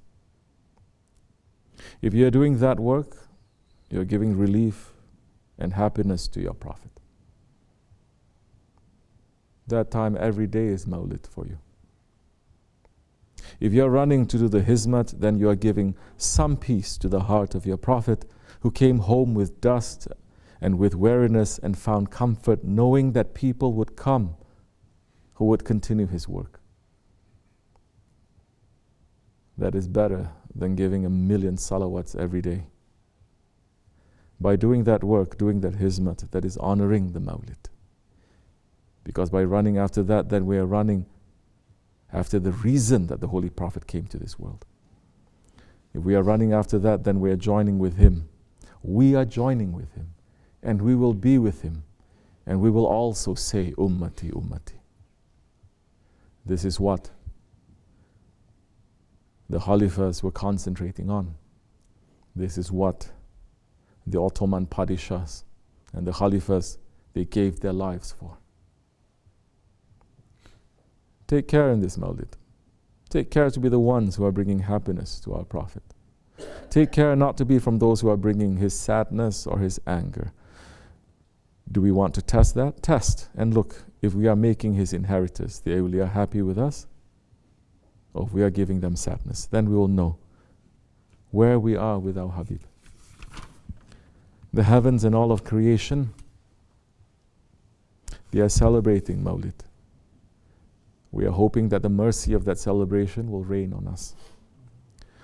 If you're doing that work, you're giving relief and happiness to your Prophet. That time every day is Mawlid for you. If you're running to do the hizmat, then you are giving some peace to the heart of your Prophet, who came home with dust and with weariness and found comfort knowing that people would come who would continue his work. That is better than giving 1,000,000 salawats every day. By doing that work, doing that hizmat, that is honoring the Mawlid. Because by running after that, then we are running after the reason that the Holy Prophet came to this world. If we are running after that, then we are joining with him. We are joining with him, and we will be with him, and we will also say, Ummati, Ummati. This is what the Khalifas were concentrating on. This is what the Ottoman Padishahs and the Khalifas, they gave their lives for. Take care in this Mawlid. Take care to be the ones who are bringing happiness to our Prophet. Take care not to be from those who are bringing his sadness or his anger. Do we want to test that? Test and look if we are making his inheritors, the awliya, happy with us, or if we are giving them sadness. Then we will know where we are with our Habib. The heavens and all of creation, they are celebrating Mawlid. We are hoping that the mercy of that celebration will rain on us.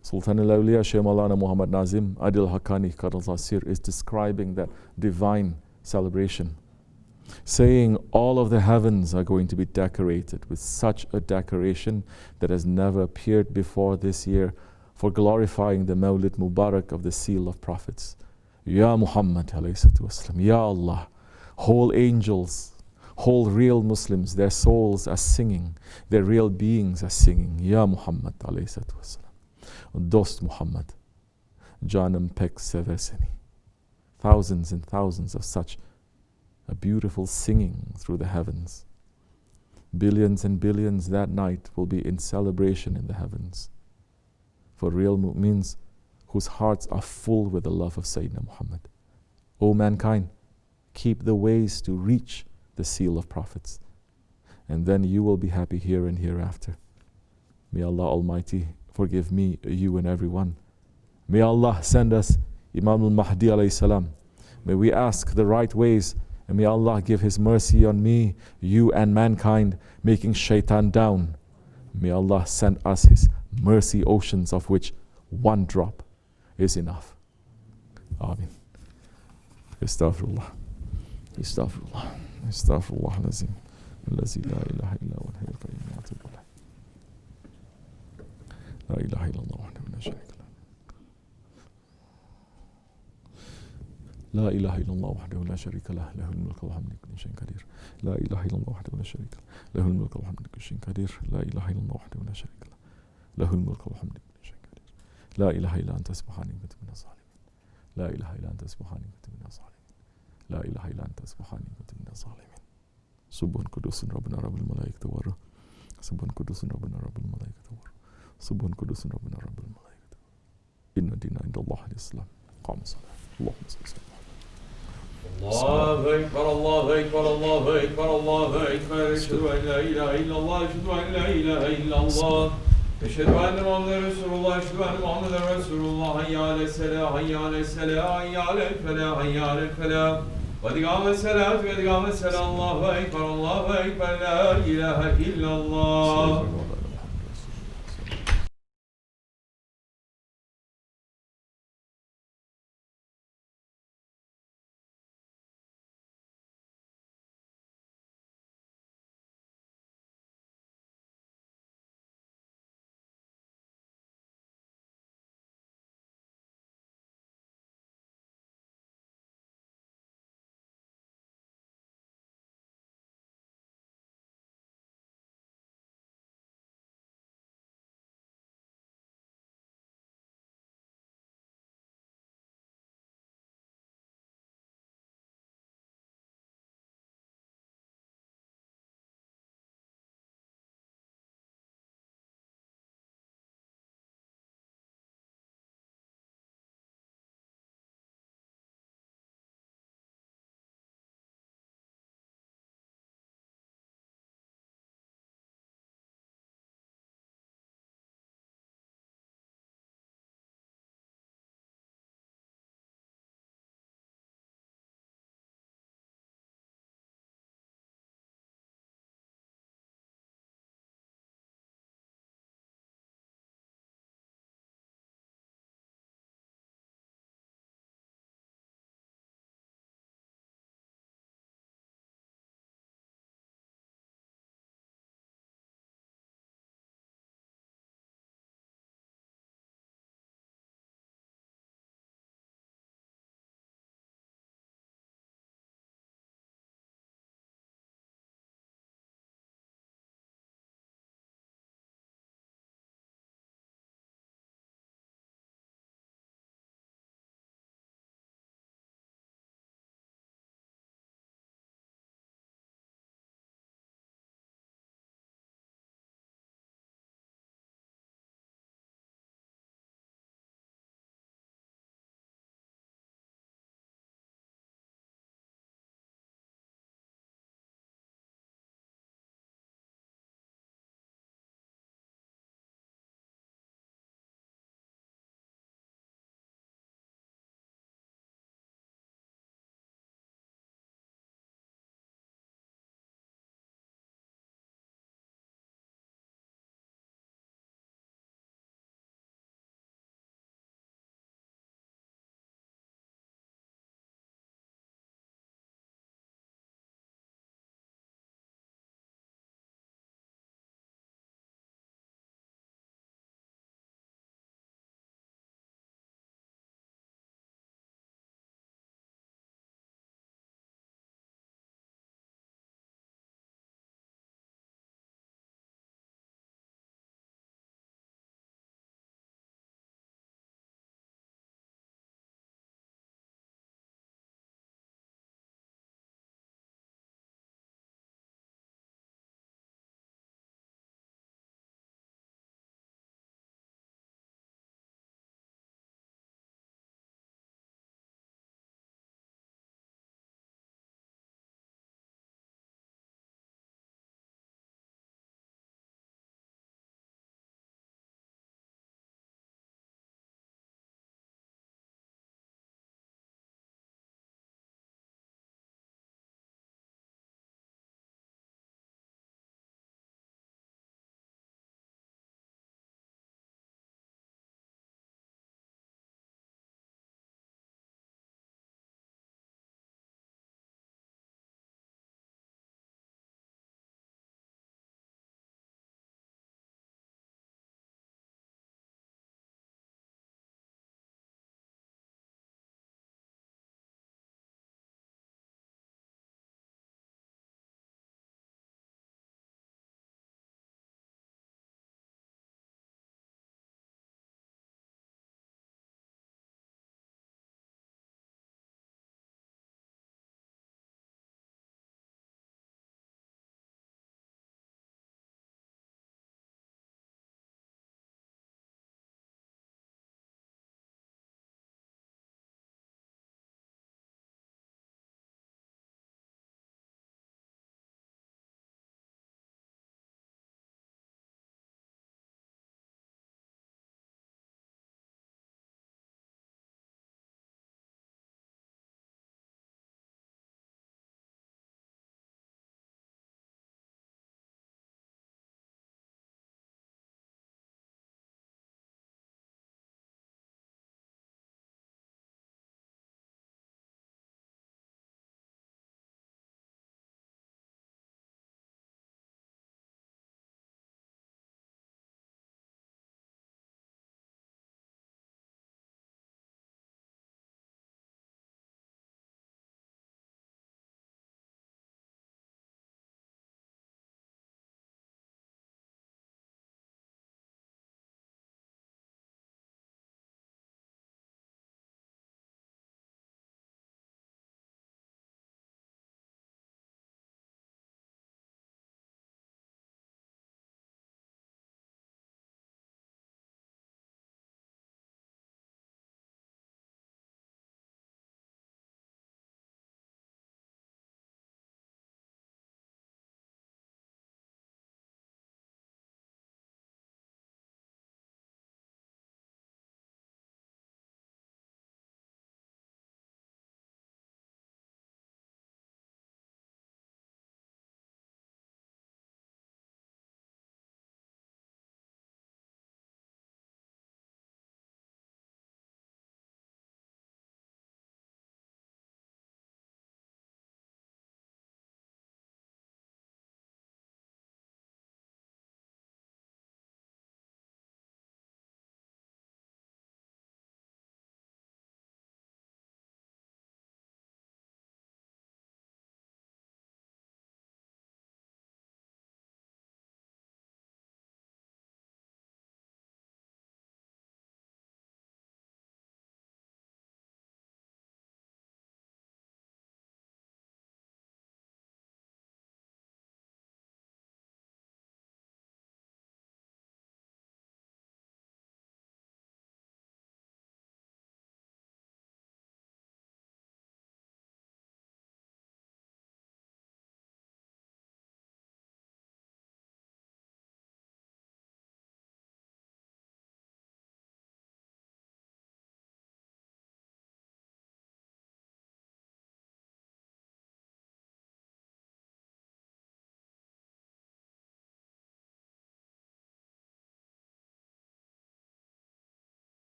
Sultan al-Awliya Shaykh Maulana Muhammad Nazim Adil Hakkani Qadallah Sir is describing that divine celebration, saying all of the heavens are going to be decorated with such a decoration that has never appeared before this year, for glorifying the Mawlid Mubarak of the seal of prophets. Ya Muhammad alayhi salatu wasalam, Ya Allah, whole angels, whole real Muslims, their souls are singing, their real beings are singing, Ya Muhammad alayhi salatu wasalam, Dost Muhammad, Janam pek severseni. Thousands and thousands of such a beautiful singing through the heavens. Billions and billions that night will be in celebration in the heavens for real mu'mins whose hearts are full with the love of Sayyidina Muhammad. O mankind, keep the ways to reach the seal of prophets, and then you will be happy here and hereafter. May Allah Almighty forgive me, you and everyone. May Allah send us Imam al-Mahdi alayhi salam. May we ask the right ways, and may Allah give His mercy on me, you and mankind, making shaitan down. May Allah send us His mercy oceans, of which one drop is enough. Amin. Astaghfirullah. Astaghfirullah. Astaghfirullah al-azim. الذي لا إله إلا هو الحي القيوم وأتوب إليه. لا إله إلا الله وحده لا شريك له. لا إله إلا الله وحده لا شريك له، له الملك والحمد لكل شيء قدير. لا إله إلا الله وحده لا شريك له، له الملك والحمد لكل شيء قدير. لا إله إلا الله وحده لا شريك له، له الملك والحمد لكل شيء قدير. لا إله إلا أنت سبحانك كنت من الظالمين. لا إله إلا أنت سبحانك كنت من الظالمين. لا إله إلا أنت سبحانك كنت من الظالمين. سبحان قدوس ربنا رب الملائكة والروح. سبحان قدوس ربنا رب الملائكة والروح. سبحان قدوس ربنا رب الملائكة. إن الدين عند الله الإسلام. قام الصلاة. اللهم صل وسلم. الله أكبر الله أكبر الله أكبر الله أكبر. أشهد أن لا إله إلا الله. أشهد أن لا إله إلا الله. أشهد أن محمدا رسول الله. أشهد أن محمدا رسول الله. حي على الصلاة حي على الصلاة حي على الفلاح حي على الفلاح. قد قام الصلاة قد قام الصلاة. الله أكبر الله أكبر. لا إله إلا الله.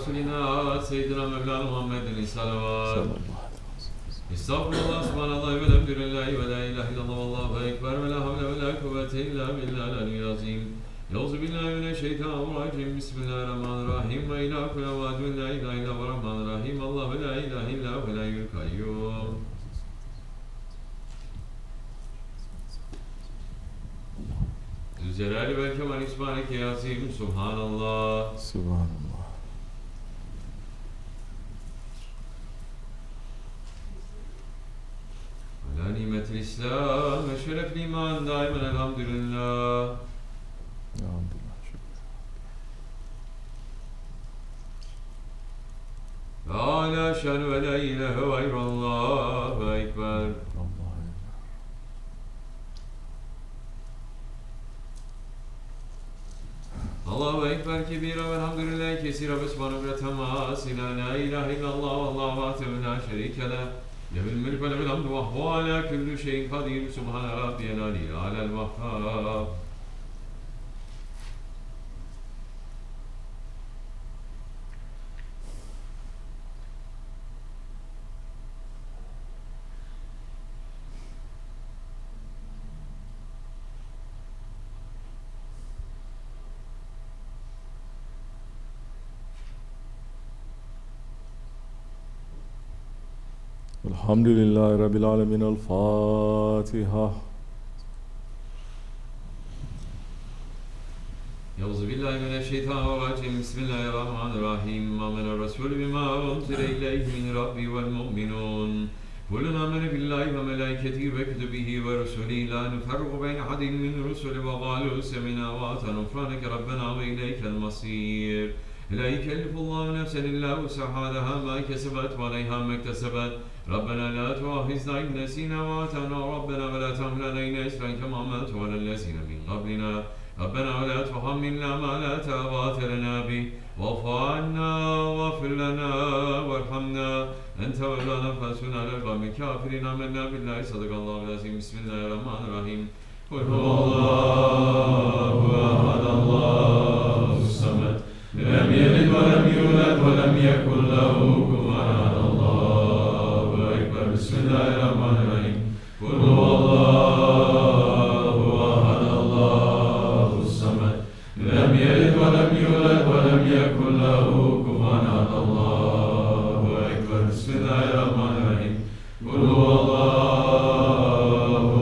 Resulina Seyyidina Mevlana Muhammedin salavat. Sallallahu Estağfurullah, subhanallah ve elhamdülillahi ve la ilahe illallah vallahu ekber ve la havle ve la kuvvete illa billahil aliyyil azim. Euzu billahi mineşşeytanirracim. Bismillahirrahmanirrahim. Ve ilâ kulâ vâdûn la ilahe illa ve rahmanirrahim. Allah ve la ilahe illa ve la yukayyum. Zülcelali vel kemal ismanike yasim. Subhanallah. Subhanallah. Ala nimetil İslam ve şerefli iman daimen elhamdülillah. Elhamdülillah. Ve ala şan ve la ilahe ve gayrallah ve ekber. Allahu ekber kebira velhamdülillahi kesira ve subhanahu ve temasila la ilahe illallah ve allahu vahdehu la şerike leh. Lehul mulku ve lehul hamdu ve huve ala kulli şeyin kadir. Subhane rabbiyel aliyyil alel vehhab. Elhamdülillahi Rabbil alemin. El-Fatiha. Euzu billahi mineşşeytanirracim. Bismillahirrahmanirrahim. Amene Resulü bima unzile ileyhi min Rabbi vel mu'minun. Kullun amene billahi ve melaiketihi ve kütübihi ve rusulihi la nuferriqu beyne ahadin min rusuli ve galu semina ve atanu gufraneke Rabbena ve ileykel masir. La yükellifullahu nefsen illa vus'aha leha ma kesebat ve aleyha ma iktesebet. Rabbena la tuahizna in nesina ve atana Rabbena ve la tahmil aleyna isran kema hamaltu alellezina min qablina. Rabbena ve la tuhammilna ma la taqate lena bih. Va'fu anna va'fir lana varhamna. Ente mevlana fansurna alel kavmil kafirin. Amenna billahi sadakallahu lazim. Bismillahirrahmanirrahim. Kul huvallahu ehad Allahu samed. Lem yelid ve lem yulad ve lem yekun lehu kufuven ahad. Allahu ekber. Bismillahirrahmanirrahim. Kul huvallahu ehad Allahu samed. Lem yelid ve lem yulad ve lem yekun lehu kufuven ahad. Allahu ekber. Bismillahirrahmanirrahim. Kul huvallahu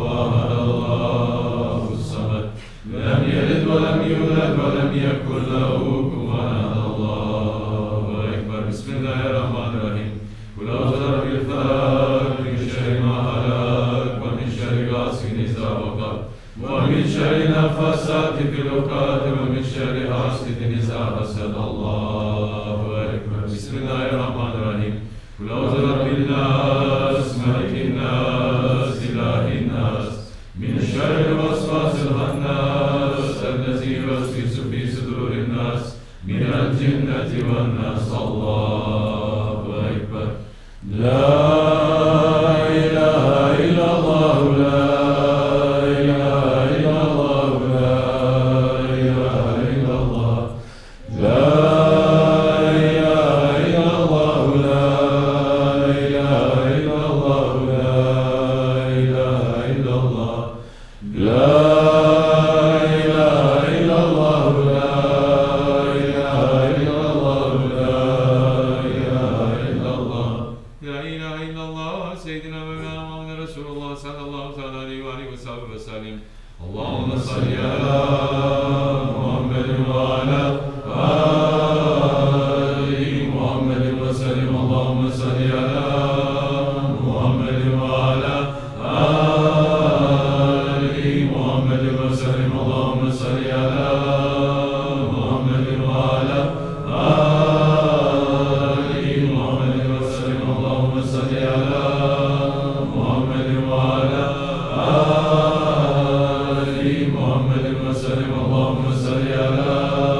ehad Allahu samed. Lem yelid ve lem yulad ve lem yekun lehu kufuven ahad. Allahu ekber. Bismillahirrahmanirrahim. Kul a'udhu birabbil falaq min şerri ma halak ve min şerri gâsikin izâ vakab ve min şerri neffâsâti fil ukâd ve min şerri hâsidin izâ hasad. Allahu ekber. Bismillahirrahmanirrahim. Kul a'udhu birabbin nâs, melikin nâs, ilâhin nâs, min şerri vesvâsil hannâs, ellezî yuvesvisu fî sudûrin nâs, minel cinneti ven nâs. Allahu ekber. La ilahe illallah, la ilahe illallah, la ilahe illallah, la ilahe illallah, la ilahe illallah, la ilahe illallah, la ilahe illallah, la ilahe illallah, la ilahe illallah. La ilahe illallah. Seyyidina Mevlana Muhammed Resulullah sallallahu teala aleyhi ve aleyhi ve sahbihi ve sellem. Allahümme salli ala Muhammedin ve ala ali Muhammedin ve sellem. Allahümme salli ala Muhammedin ve ala ali Muhammedin ve sellem. Allahümme salli ala Muhammedin ve ala ali Muhammedin ve sellem. Allahümme salli ala Muhammedin ve ala ali Muhammedin ve sellem. Allahümme salli ala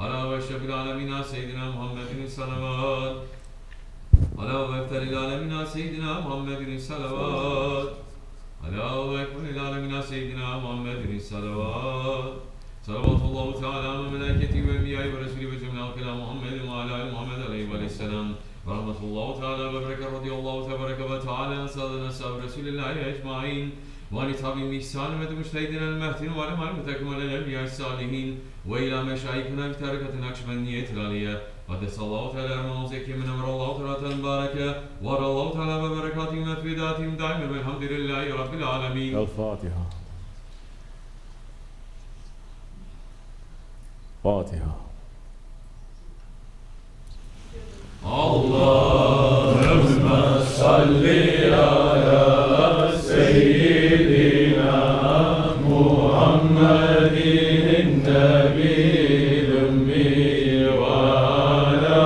على أشرف العالمين سيدنا محمد صلوات على أكثر العالمين سيدنا محمد صلوات على أكبر العالمين سيدنا محمد صلوات صلوات الله تعالى وملائكته وأنبيائه ورسوله وجميع الكلام محمد وعلى آل محمد عليه السلام ورحمة الله تعالى وبركاته رضي الله تبارك وتعالى عن سادنا أصحاب رسول الله أجمعين وعن تابعين بإحسان ومجتهدين المهديين وعلماء المتقين والأنبياء الصالحين وإلى مشايخنا في تركة النكشبندية العالية قدس الله تعالى منازكهم من أمر الله تعالى البركة وأرى الله تعالى وبركاتهم وفداتهم دائما والحمد لله رب العالمين. الفاتحة. فاتحة. اللهم صل على سيدنا محمد النبي الأمي وعلى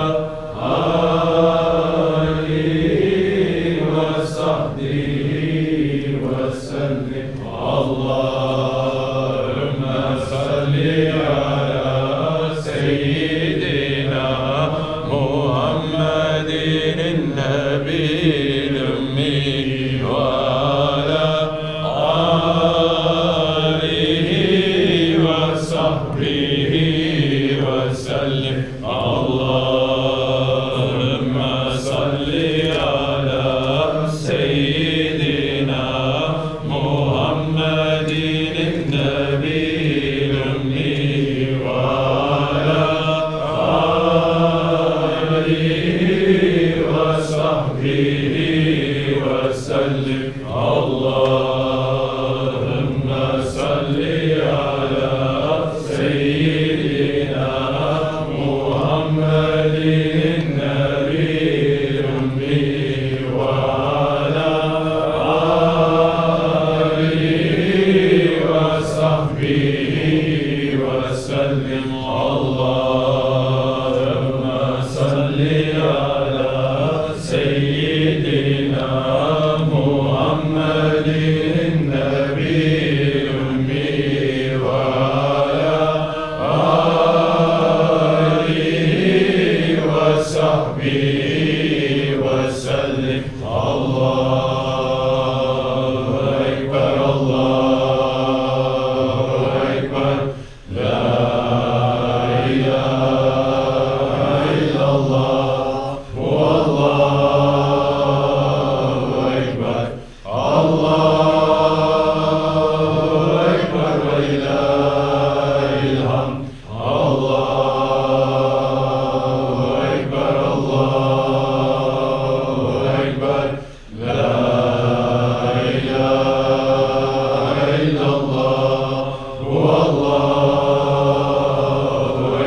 آله وصحبه وسلم. اللهم صل على سيدنا محمد النبي الأمي وعلى آله وصحبه وسلم. اللهم صل على سيدنا محمد النبي الأمي وعلى آله وصحبه وسلم. اللهم صل على سيدنا محمد النبي الأمي وعلى آله وصحبه وسلم. اللهم صل على سيدنا محمد النبي الأمي وعلى آله وصحبه وسلم. الله أكبر الله أكبر لا إله إلا الله والله أكبر. الله أكبر ولله الحمد. الله أكبر الله أكبر لا إله إلا الله والله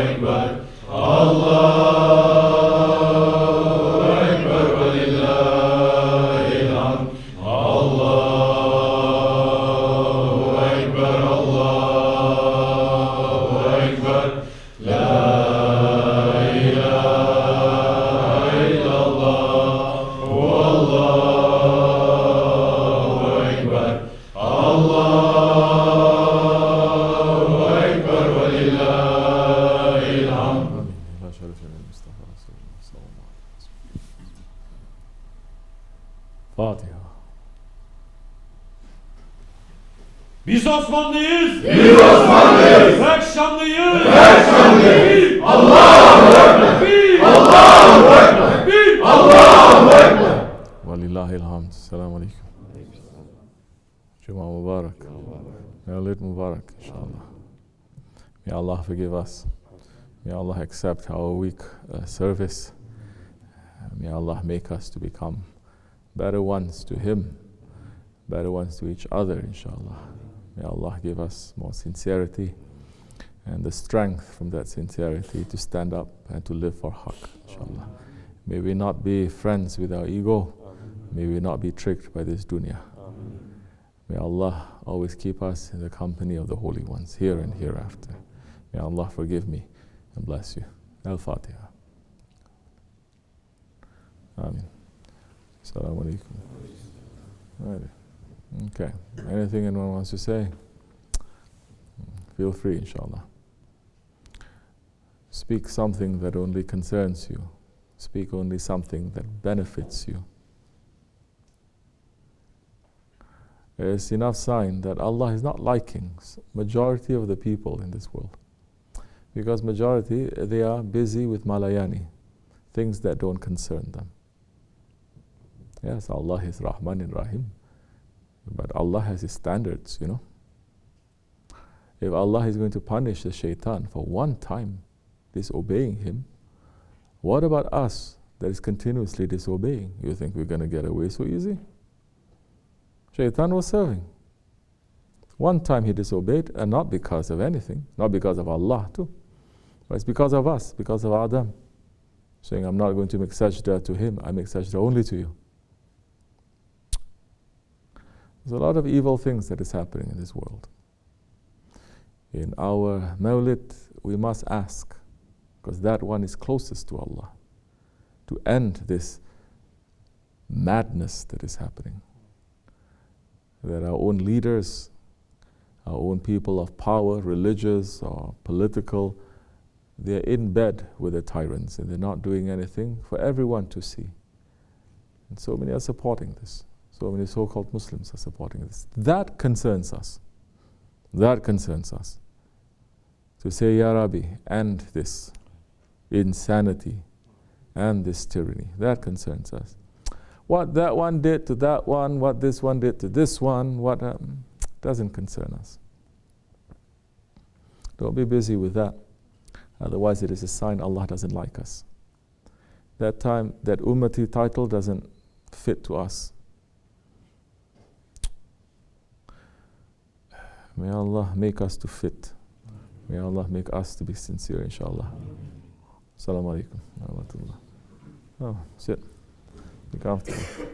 أكبر. الله أكبر ولله الحمد. الله أكبر الله أكبر لا إله إلا الله والله أكبر. الله أكبر ولله الحمد. لا شرف للمصطفى رسول الله صلى الله عليه وسلم. فاتحة. Biz Osmanlıyız. Biz Osmanlıyız. Pekşanlıyız. Pekşanlıyız. Allahu Ekber. Allahu Ekber. Allahu Ekber. Walillahil hamd. Selamun Aleyküm. Cuma Mubarak. Mevlid Mubarak, inshallah. May Allah forgive us. May Allah accept our weak service. May Allah make us to become better ones to Him, better ones to each other, inshallah. May Allah give us more sincerity and the strength from that sincerity to stand up and to live for Haqq, inshallah. May we not be friends with our ego. May we not be tricked by this dunya. May Allah always keep us in the company of the holy ones, here and hereafter. May Allah forgive me and bless you. Al-Fatiha. Ameen. Assalamu alaikum. Right. Okay. Anything anyone wants to say? Feel free, inshallah. Speak something that only concerns you. Speak only something that benefits you. It's enough sign that Allah is not liking majority of the people in this world. Because majority, they are busy with malayani, things that don't concern them. Yes, Allah is Rahman and Rahim, but Allah has His standards, you know. If Allah is going to punish the shaitan for one time disobeying Him, what about us that is continuously disobeying? You think we're going to get away so easy? Shaitan was serving. One time he disobeyed, and not because of anything, not because of Allah too, but it's because of us, because of Adam, saying, I'm not going to make sajda to him, I make sajda only to you. There's a lot of evil things that is happening in this world. In our Mawlid, we must ask, because that one is closest to Allah, to end this madness that is happening. That our own leaders, our own people of power, religious or political, they're in bed with the tyrants and they're not doing anything for everyone to see. And so many are supporting this. So many so-called Muslims are supporting this. That concerns us. That concerns us. To say, Ya Rabi, end this insanity and this tyranny. That concerns us. What that one did to that one, what this one did to this one, what doesn't concern us. Don't be busy with that. Otherwise it is a sign Allah doesn't like us. That time, that Ummati title doesn't fit to us. May Allah make us to fit. May Allah make us to be sincere, inshallah. Assalamu alaikum wa rahmatullah. Oh, sit. Be comfortable.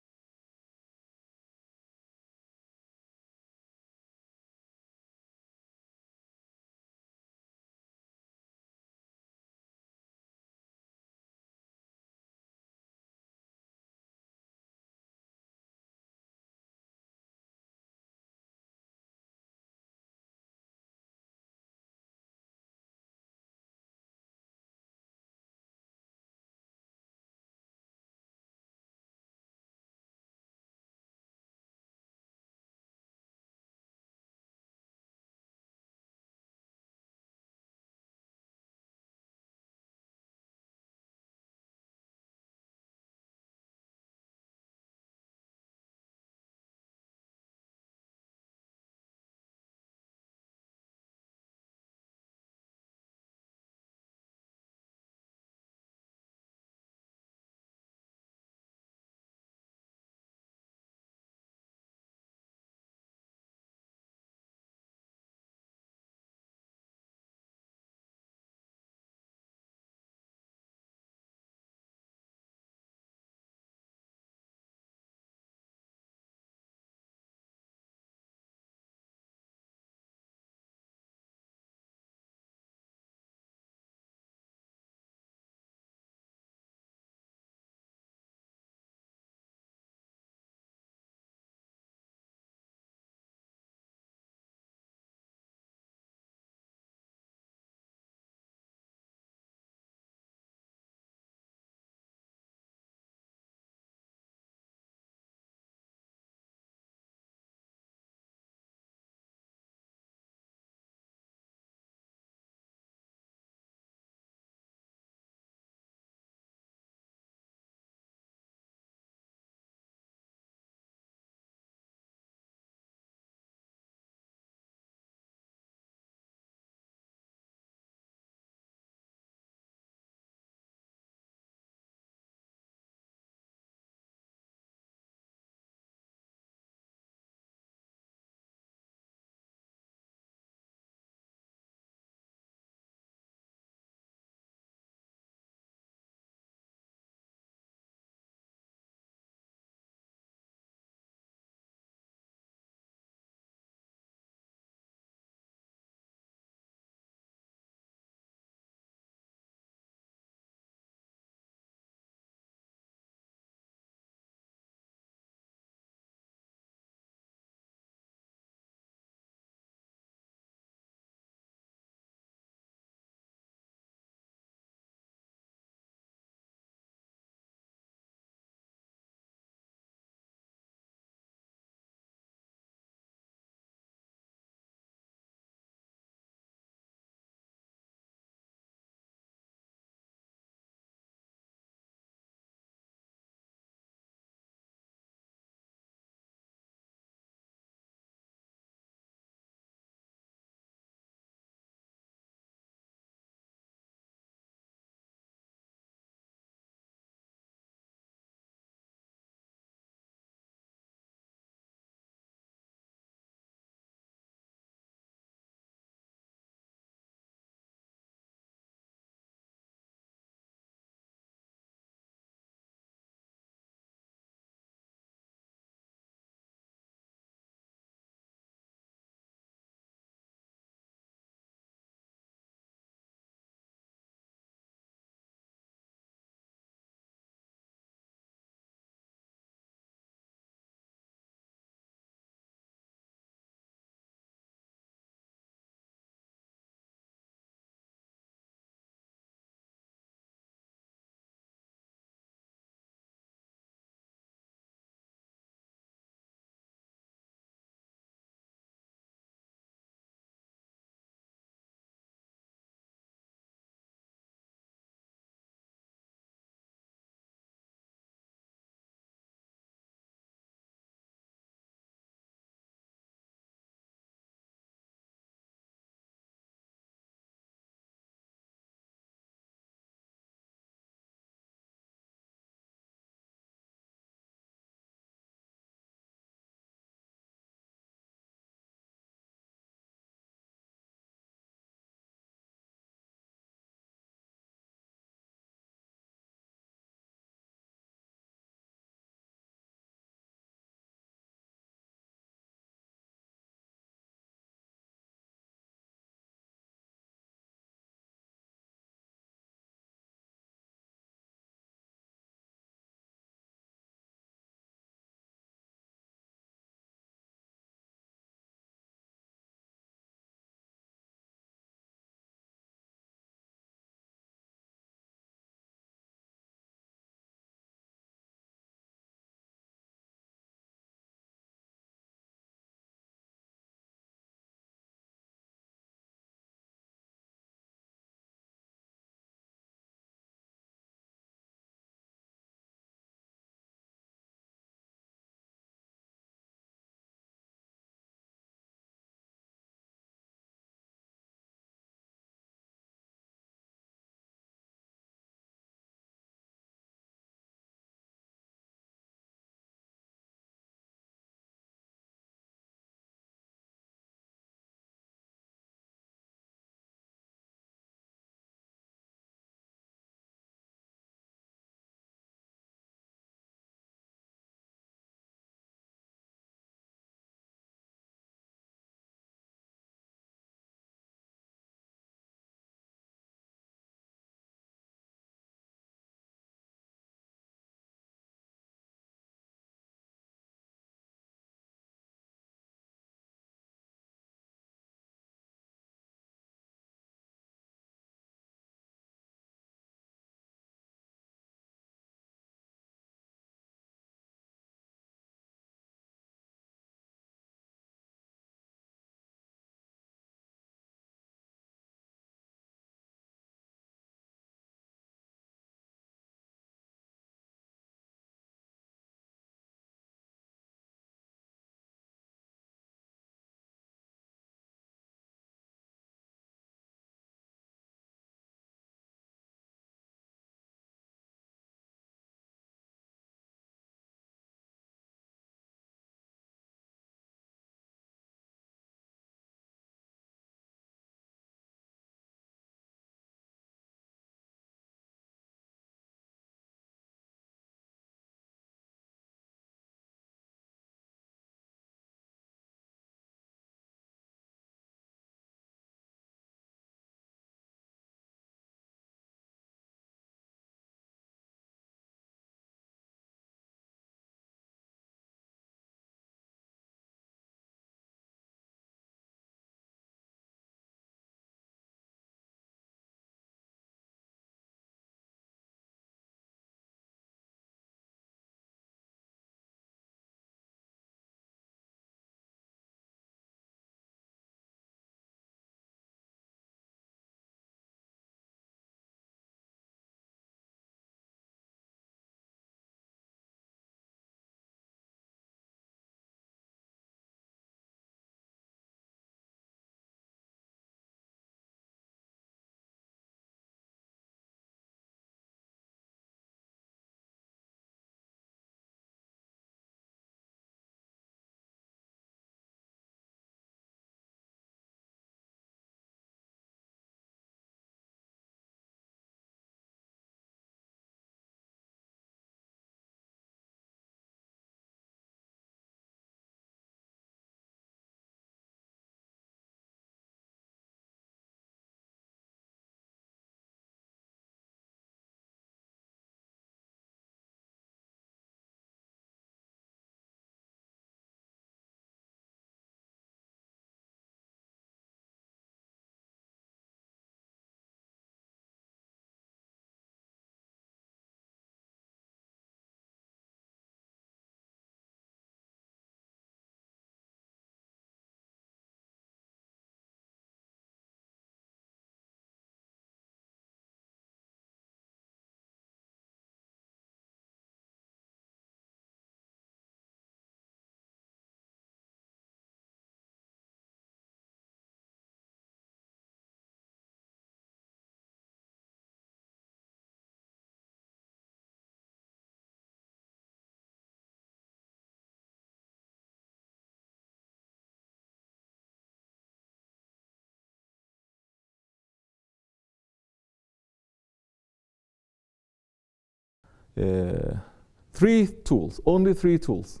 3 tools, only 3 tools.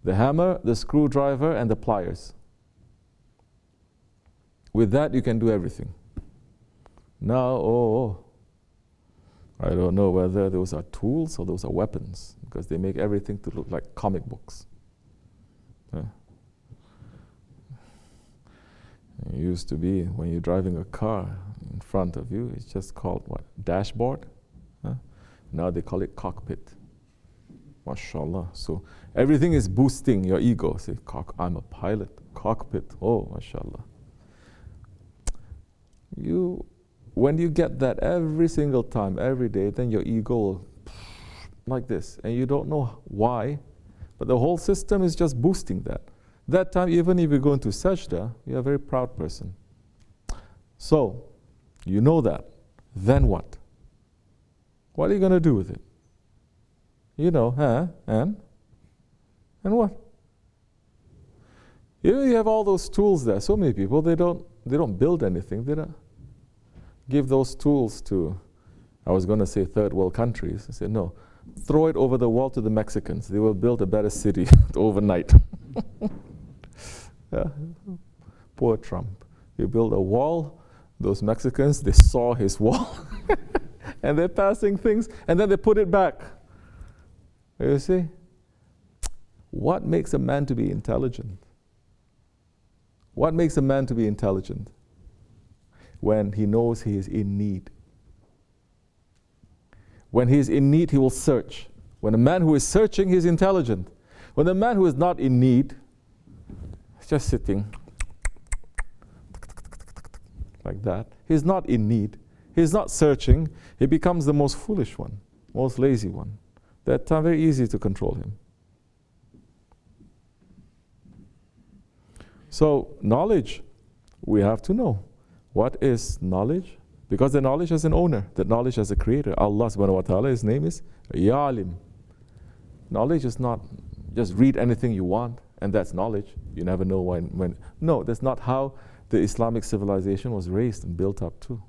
The hammer, the screwdriver, and the pliers. With that, you can do everything. Now, I don't know whether those are tools or those are weapons, because they make everything to look like comic books. It used to be when you're driving a car in front of you, it's just called what? Dashboard? Now they call it cockpit. MashaAllah. So everything is boosting your ego. Say, I'm a pilot. Cockpit. Oh, MashaAllah. When you get that every single time, every day, then your ego will like this. And you don't know why, but the whole system is just boosting that. That time, even if you go into sajda, you're a very proud person. So, you know that. Then what? What are you going to do with it? You know, and what? You have all those tools there. So many people, they don't build anything. They don't give those tools to, I was going to say third world countries. I said, no, throw it over the wall to the Mexicans. They will build a better city overnight. Poor Trump. You build a wall, those Mexicans, they saw his wall. And they're passing things, and then they put it back. You see? What makes a man to be intelligent? What makes a man to be intelligent? When he knows he is in need. When he is in need, he will search. When a man who is searching, he is intelligent. When a man who is not in need, he's just sitting like that. He's not in need. He's not searching. He becomes the most foolish one, most lazy one. That time, very easy to control him. So, knowledge, we have to know. What is knowledge? Because the knowledge has an owner, the knowledge has a creator. Allah subhanahu wa ta'ala, his name is Ya Alim. Knowledge is not just read anything you want, and that's knowledge. You never know when. No, that's not how the Islamic civilization was raised and built up to.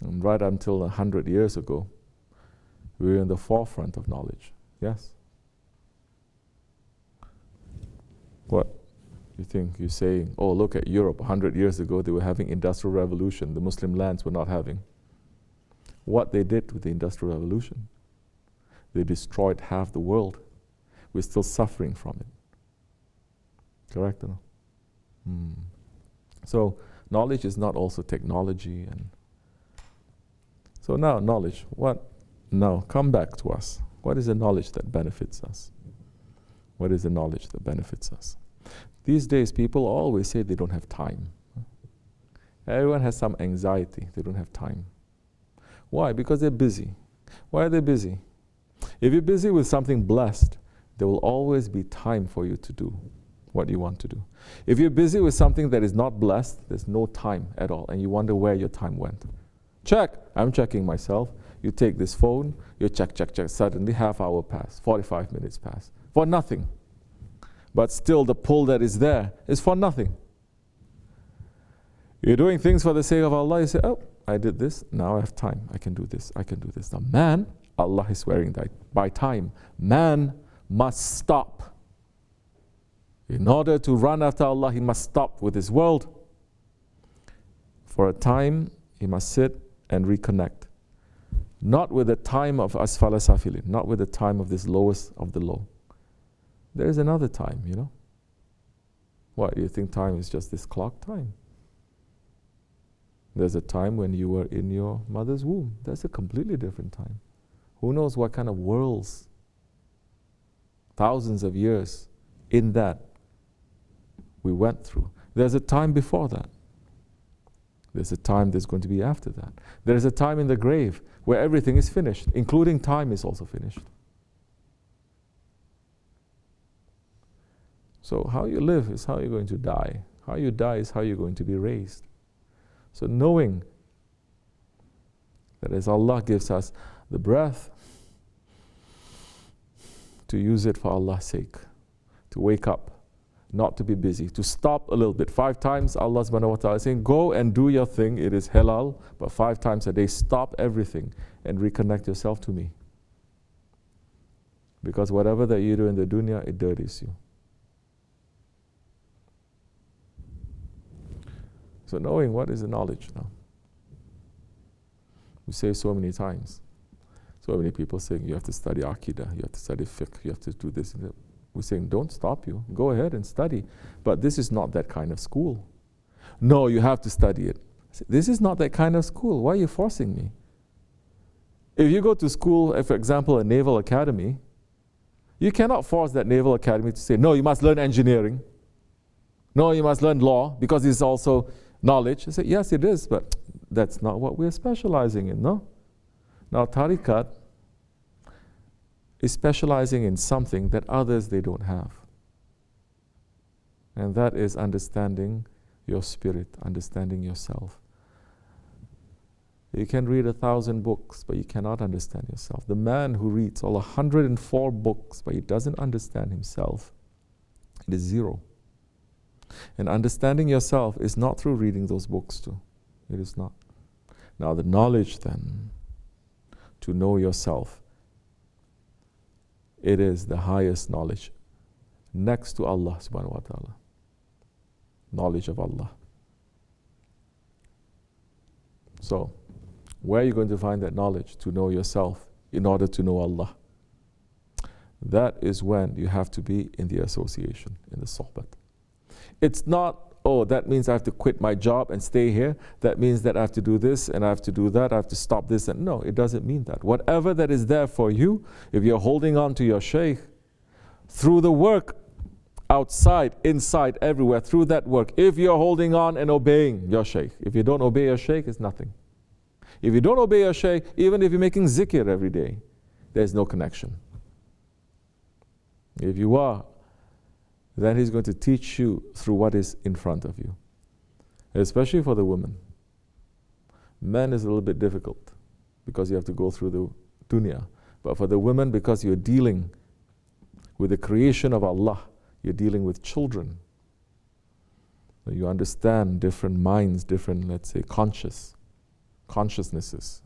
And right until 100 years ago, we were in the forefront of knowledge. Yes? What? You think you're saying, oh, look at Europe, 100 years ago, they were having industrial revolution. The Muslim lands were not having. What they did with the industrial revolution? They destroyed half the world. We're still suffering from it. Correct or no? So knowledge is not also technology. And so now knowledge, what? Now come back to us. What is the knowledge that benefits us? What is the knowledge that benefits us? These days, people always say they don't have time. Everyone has some anxiety. They don't have time. Why? Because they're busy. Why are they busy? If you're busy with something blessed, there will always be time for you to do what you want to do. If you're busy with something that is not blessed, there's no time at all, and you wonder where your time went. Check. I'm checking myself. You take this phone, you check. Suddenly, half hour pass, 45 minutes pass, for nothing. But still, the pull that is there is for nothing. You're doing things for the sake of Allah. You say, oh, I did this. Now I have time. I can do this. I can do this. Now, man, Allah is swearing that by time, man must stop. In order to run after Allah, he must stop with his world. For a time, he must sit and reconnect. Not with the time of asfala safilin, not with the time of this lowest of the low. There is another time, you know. What, you think time is just this clock time? There's a time when you were in your mother's womb. That's a completely different time. Who knows what kind of worlds, thousands of years in that we went through. There's a time before that. There's a time that's going to be after that. There is a time in the grave where everything is finished, including time is also finished. So how you live is how you're going to die. How you die is how you're going to be raised. So knowing that as Allah gives us the breath, to use it for Allah's sake, to wake up, not to be busy, to stop a little bit. 5 times Allah subhanahu wa ta'ala is saying, go and do your thing, it is halal, but 5 times a day, stop everything and reconnect yourself to me. Because whatever that you do in the dunya, it dirties you. So knowing what is the knowledge now? We say so many times. So many people saying you have to study Aqidah, you have to study fiqh, you have to do this and that. We're saying don't stop you. Go ahead and study. But this is not that kind of school. No, you have to study it. This is not that kind of school. Why are you forcing me? If you go to school, for example, a naval academy, you cannot force that naval academy to say, no, you must learn engineering. No, you must learn law because it's also knowledge. I say, yes, it is, but that's not what we're specializing in, no? Now, tariqat is specializing in something that others, they don't have. And that is understanding your spirit, understanding yourself. You can read 1,000 books, but you cannot understand yourself. The man who reads all 104 books, but he doesn't understand himself, it is 0. And understanding yourself is not through reading those books too. It is not. Now the knowledge then, to know yourself, it is the highest knowledge next to Allah subhanahu wa ta'ala. Knowledge of Allah. So, where are you going to find that knowledge to know yourself in order to know Allah? That is when you have to be in the association, in the sohbat. It's not, oh, that means I have to quit my job and stay here. That means that I have to do this and I have to do that. I have to stop this. And no, it doesn't mean that. Whatever that is there for you, if you're holding on to your shaykh, through the work, outside, inside, everywhere, through that work, if you're holding on and obeying your shaykh, if you don't obey your shaykh, it's nothing. If you don't obey your shaykh, even if you're making zikr every day, there's no connection. If you are, then he's going to teach you through what is in front of you. Especially for the women. Men is a little bit difficult because you have to go through the dunya. But for the women, because you're dealing with the creation of Allah, you're dealing with children. You understand different minds, different, let's say, consciousnesses.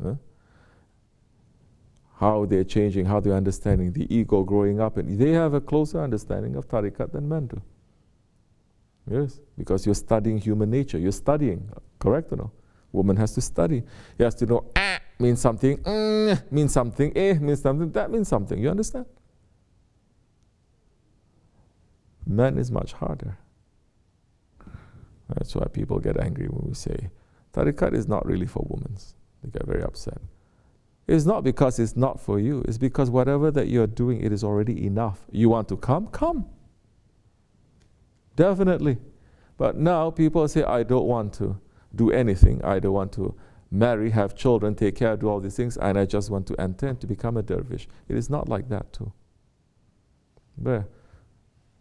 How they're changing, how they're understanding, the ego growing up. And they have a closer understanding of tariqat than men do. Yes, because you're studying human nature. You're studying, correct or no? Woman has to study. He has to know, means something, means something, means something, that means something. You understand? Men is much harder. That's why people get angry when we say, tariqat is not really for women. They get very upset. It's not because it's not for you. It's because whatever that you're doing, it is already enough. You want to come? Come. Definitely. But now people say, I don't want to do anything. I don't want to marry, have children, take care, do all these things, and I just want to enter to become a dervish. It is not like that too. But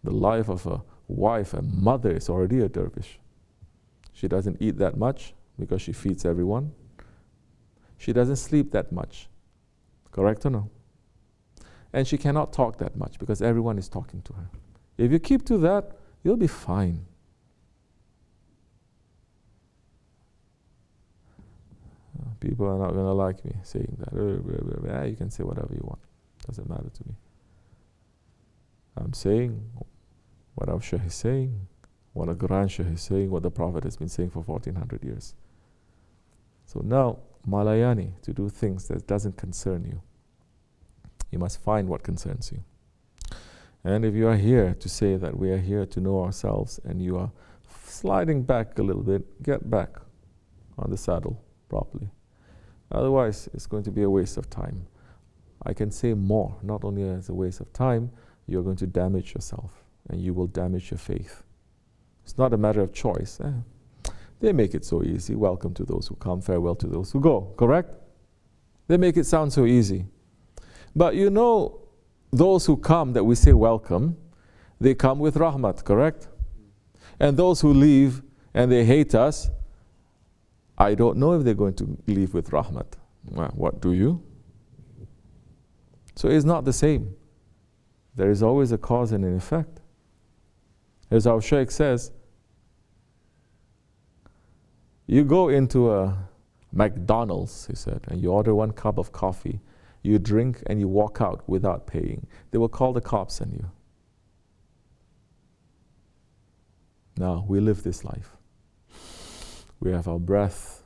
the life of a wife, a mother, is already a dervish. She doesn't eat that much because she feeds everyone. She doesn't sleep that much. Correct or no? And she cannot talk that much because everyone is talking to her. If you keep to that, you'll be fine. People are not going to like me saying that. You can say whatever you want. Doesn't matter to me. I'm saying what our Shaykh is saying, what a Quran Shaykh is saying, what the Prophet has been saying for 1400 years. So now, Malayani, to do things that doesn't concern you. You must find what concerns you. And if you are here to say that we are here to know ourselves and you are sliding back a little bit, get back on the saddle properly. Otherwise, it's going to be a waste of time. I can say more, not only as a waste of time, you're going to damage yourself and you will damage your faith. It's not a matter of choice. They make it so easy. Welcome to those who come, farewell to those who go. Correct? They make it sound so easy. But you know, those who come that we say welcome, they come with rahmat, correct? And those who leave and they hate us, I don't know if they're going to leave with rahmat. Well, what do you? So it's not the same. There is always a cause and an effect. As our Shaykh says, you go into a McDonald's, he said, and you order 1 cup of coffee, you drink and you walk out without paying. They will call the cops on you. Now, we live this life. We have our breath,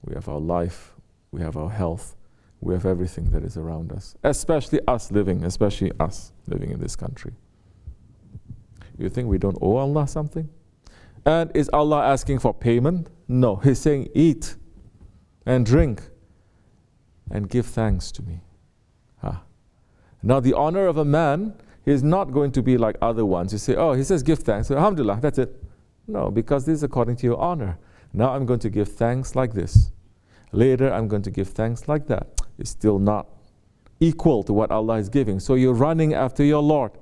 we have our life, we have our health, we have everything that is around us, especially us living in this country. You think we don't owe Allah something? And is Allah asking for payment? No, He's saying eat and drink and give thanks to me. Now the honor of a man is not going to be like other ones. You say, oh, he says give thanks, so, alhamdulillah, that's it. No, because this is according to your honor. Now I'm going to give thanks like this. Later I'm going to give thanks like that. It's still not equal to what Allah is giving. So you're running after your Lord.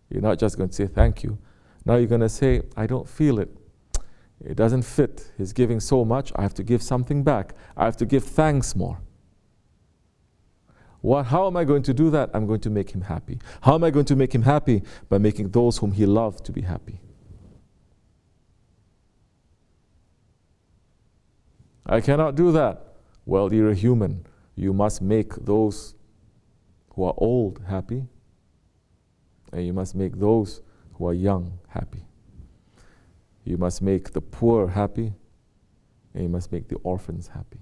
You're not just going to say thank you. Now you're going to say, I don't feel it. It doesn't fit. He's giving so much, I have to give something back. I have to give thanks more. How am I going to do that? I'm going to make him happy. How am I going to make him happy? By making those whom he loves to be happy. I cannot do that. Well, you're a human. You must make those who are old happy, and you must make those who are young happy. You must make the poor happy, and you must make the orphans happy.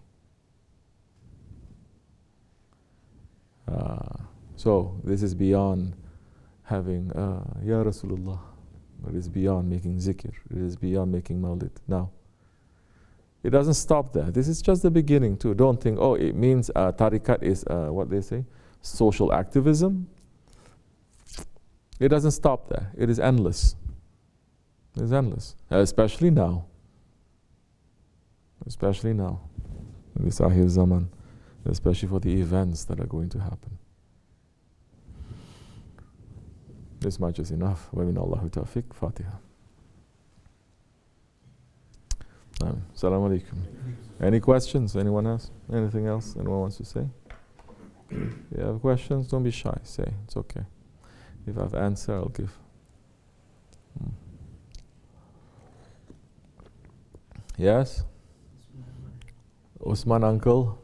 So this is beyond having Ya Rasulullah. It is beyond making zikr. It is beyond making mawlid. Now, it doesn't stop there. This is just the beginning too. Don't think, oh, it means tariqat is what they say, social activism. It doesn't stop there. It is endless. It is endless. Especially now. Especially now. In this Akhir Zaman. Especially for the events that are going to happen. This much is enough. Wa min Allahu tawfiq. Fatiha. Assalamu alaikum. Any questions? Anyone else? Anything else anyone wants to say? If you have questions, don't be shy. Say, it's okay. If I have answer, I'll give. Yes? Usman uncle?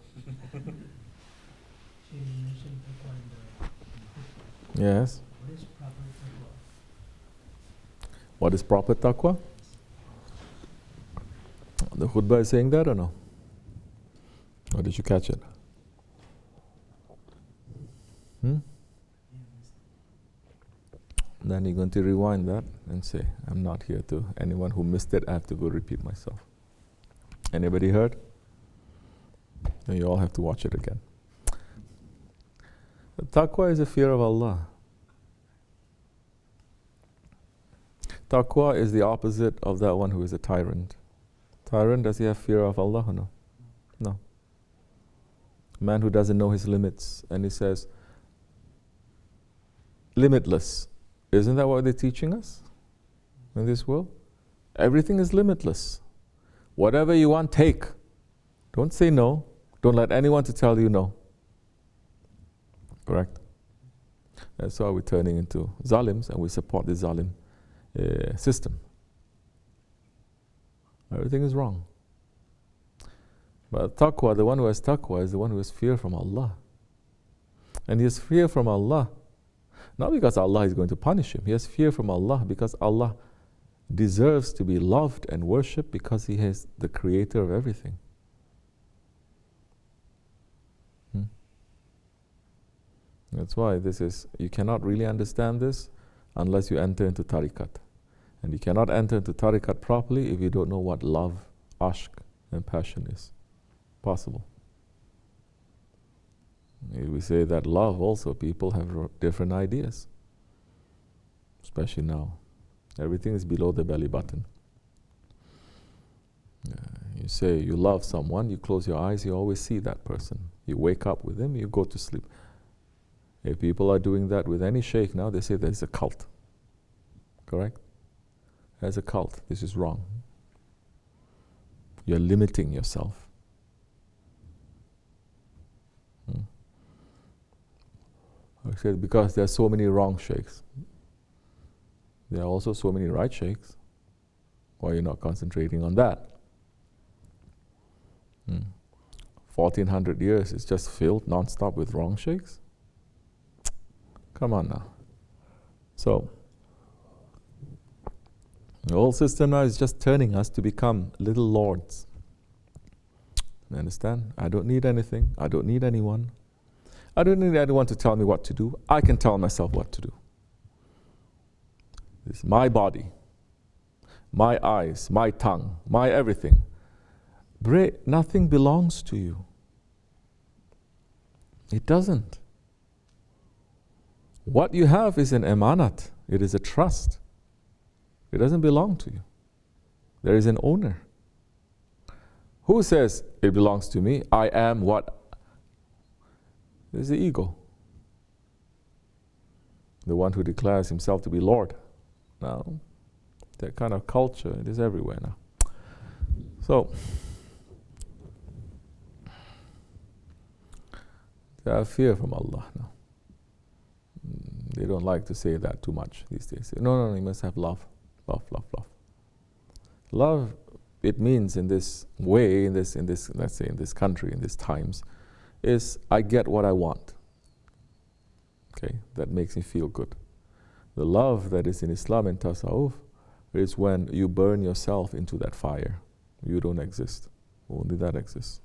Yes? What is proper taqwa? The khutbah is saying that or no? Or did you catch it? Then you're going to rewind that and say, I'm not here to. Anyone who missed it, I have to go repeat myself. Anybody heard? Then you all have to watch it again. The taqwa is a fear of Allah. Taqwa is the opposite of that one who is a tyrant. Tyrant, does he have fear of Allah or no? No. A man who doesn't know his limits and he says, limitless. Isn't that what they're teaching us in this world? Everything is limitless. Whatever you want, take. Don't say no. Don't let anyone to tell you no. Correct? That's why we're turning into zalims and we support the zalim system. Everything is wrong. But taqwa, the one who has taqwa is the one who has fear from Allah. And he has fear from Allah, not because Allah is going to punish him. He has fear from Allah because Allah deserves to be loved and worshipped because he is the creator of everything. That's why you cannot really understand this unless you enter into tariqat. And you cannot enter into tariqat properly if you don't know what love, ashq, and passion is. Possible. If we say that love also, people have different ideas. Especially now. Everything is below the belly button. You say you love someone, you close your eyes, you always see that person. You wake up with him, you go to sleep. If people are doing that with any sheikh now, they say there's a cult. Correct? There's a cult. This is wrong. You're limiting yourself. I said because there are so many wrong sheikhs. There are also so many right sheikhs. Why are you not concentrating on that? 1400 years is just filled non-stop with wrong sheikhs? Come on now. So, the whole system now is just turning us to become little lords. You understand? I don't need anything. I don't need anyone. I don't need anyone to tell me what to do. I can tell myself what to do. It's my body, my eyes, my tongue, my everything. Nothing belongs to you. It doesn't. What you have is an amanat. It is a trust. It doesn't belong to you. There is an owner. Who says it belongs to me? I am what? There's the ego. The one who declares himself to be Lord. Now, that kind of culture, it is everywhere now. So, they have fear from Allah now. They don't like to say that too much these days. No, you must have love. Love, love, love. Love, it means in this way, in this, let's say in this country, in these times, is I get what I want. Okay, that makes me feel good. The love that is in Islam and Tasawwuf is when you burn yourself into that fire. You don't exist. Only that exists.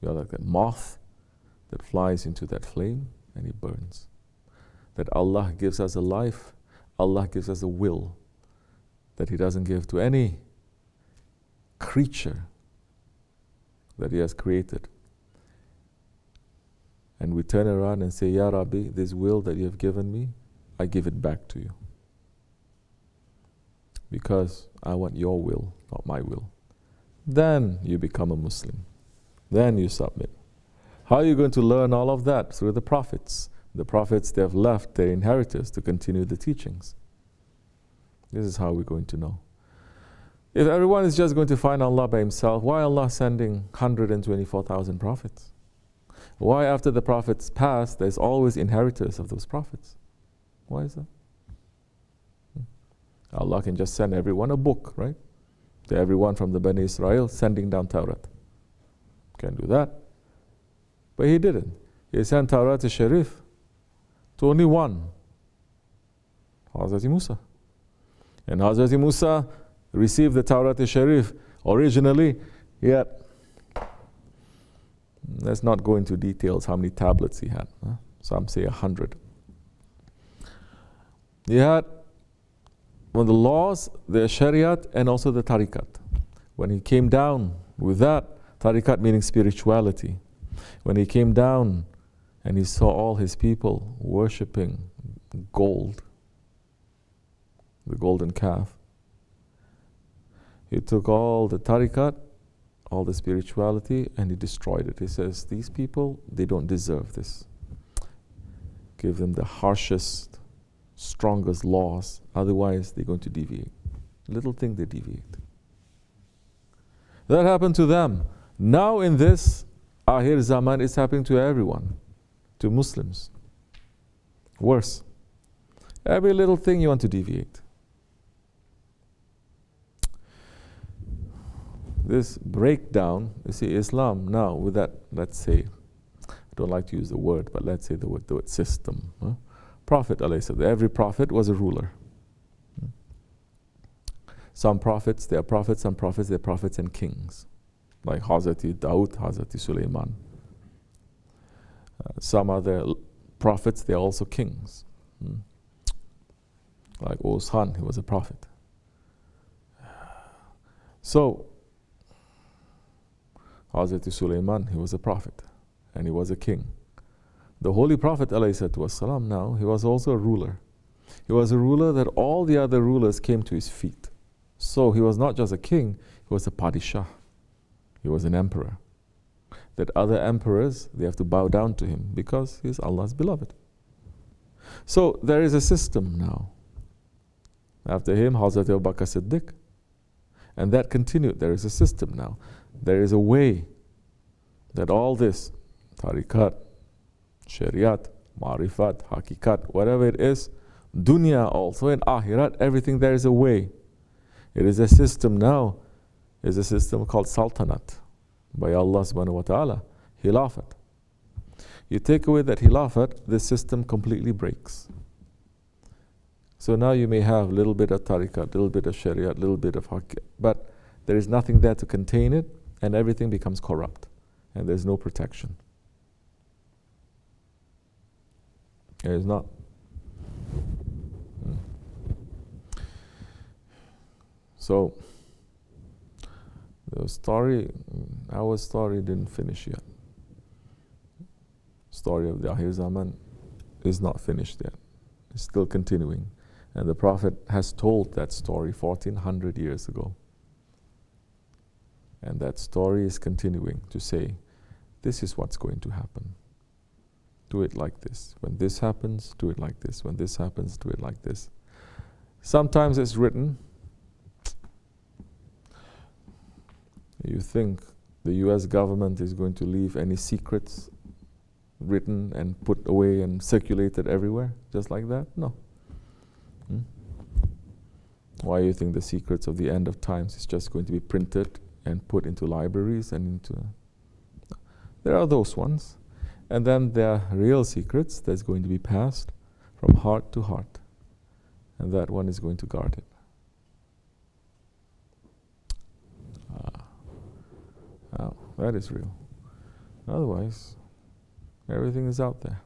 You are like that moth that flies into that flame and it burns. That Allah gives us a life, Allah gives us a will that He doesn't give to any creature that He has created. And we turn around and say, Ya Rabi, this will that you have given me, I give it back to you. Because I want your will, not my will. Then you become a Muslim. Then you submit. How are you going to learn all of that? Through the prophets. The prophets, they have left their inheritors to continue the teachings. This is how we're going to know. If everyone is just going to find Allah by himself, why Allah sending 124,000 prophets? Why after the prophets pass, there's always inheritors of those prophets? Why is that? Allah can just send everyone a book, right? To everyone from the Bani Israel, sending down Tawrat. Can do that. But He didn't. He sent Tawrat al-Sharif to only one, Hazrat Musa. And Hazrat Musa received the Tawrat al-Sharif originally, yet let's not go into details how many tablets he had. Some say 100. He had the laws, the Shariat, and also the Tariqat. When he came down with that, Tariqat meaning spirituality. When he came down and he saw all his people worshipping gold, the golden calf, he took all the Tariqat, all the spirituality, and he destroyed it. He says, these people, they don't deserve this. Give them the harshest, strongest laws, otherwise they're going to deviate. Little thing, they deviate. That happened to them. Now in this Akhir Zaman, it's happening to everyone, to Muslims. Worse. Every little thing you want to deviate. This breakdown, you see, Islam now with that, let's say, I don't like to use the word, but let's say the word system. Prophet, every prophet was a ruler. Some prophets, they are prophets, some prophets, they are prophets and kings. Like Hazrati Daud, Hazrati Sulaiman. Some other prophets, they are also kings. Like Osman, he was a prophet. So, Hazrati Sulaiman, he was a prophet and he was a king. The Holy Prophet ﷺ now, he was also a ruler. He was a ruler that all the other rulers came to his feet. So he was not just a king, he was a padishah. He was an emperor. That other emperors, they have to bow down to him because he is Allah's beloved. So there is a system now. After him, Hazrat Abu Bakr Siddiq. And that continued. There is a system now. There is a way that all this, tariqat, shariat, ma'rifat, hakikat, whatever it is, dunya also, and akhirat, everything there is a way. It is a system now. It's a system called Sultanate by Allah subhanahu wa ta'ala, Khilafat. You take away that Khilafat, the system completely breaks. So now you may have a little bit of tariqah, a little bit of sharia, a little bit of haqq, but there is nothing there to contain it, and everything becomes corrupt, and there's no protection. There is not. So, the story, our story didn't finish yet. Story of the Akhir Zaman is not finished yet. It's still continuing. And the Prophet has told that story 1400 years ago. And that story is continuing to say, this is what's going to happen. Do it like this. When this happens, do it like this. When this happens, do it like this. Sometimes it's written. You think the U.S. government is going to leave any secrets written and put away and circulated everywhere, just like that? No. Why do you think the secrets of the end of times is just going to be printed and put into libraries and into... There are those ones. And then there are real secrets that's going to be passed from heart to heart. And that one is going to guard it. That is real. Otherwise, everything is out there.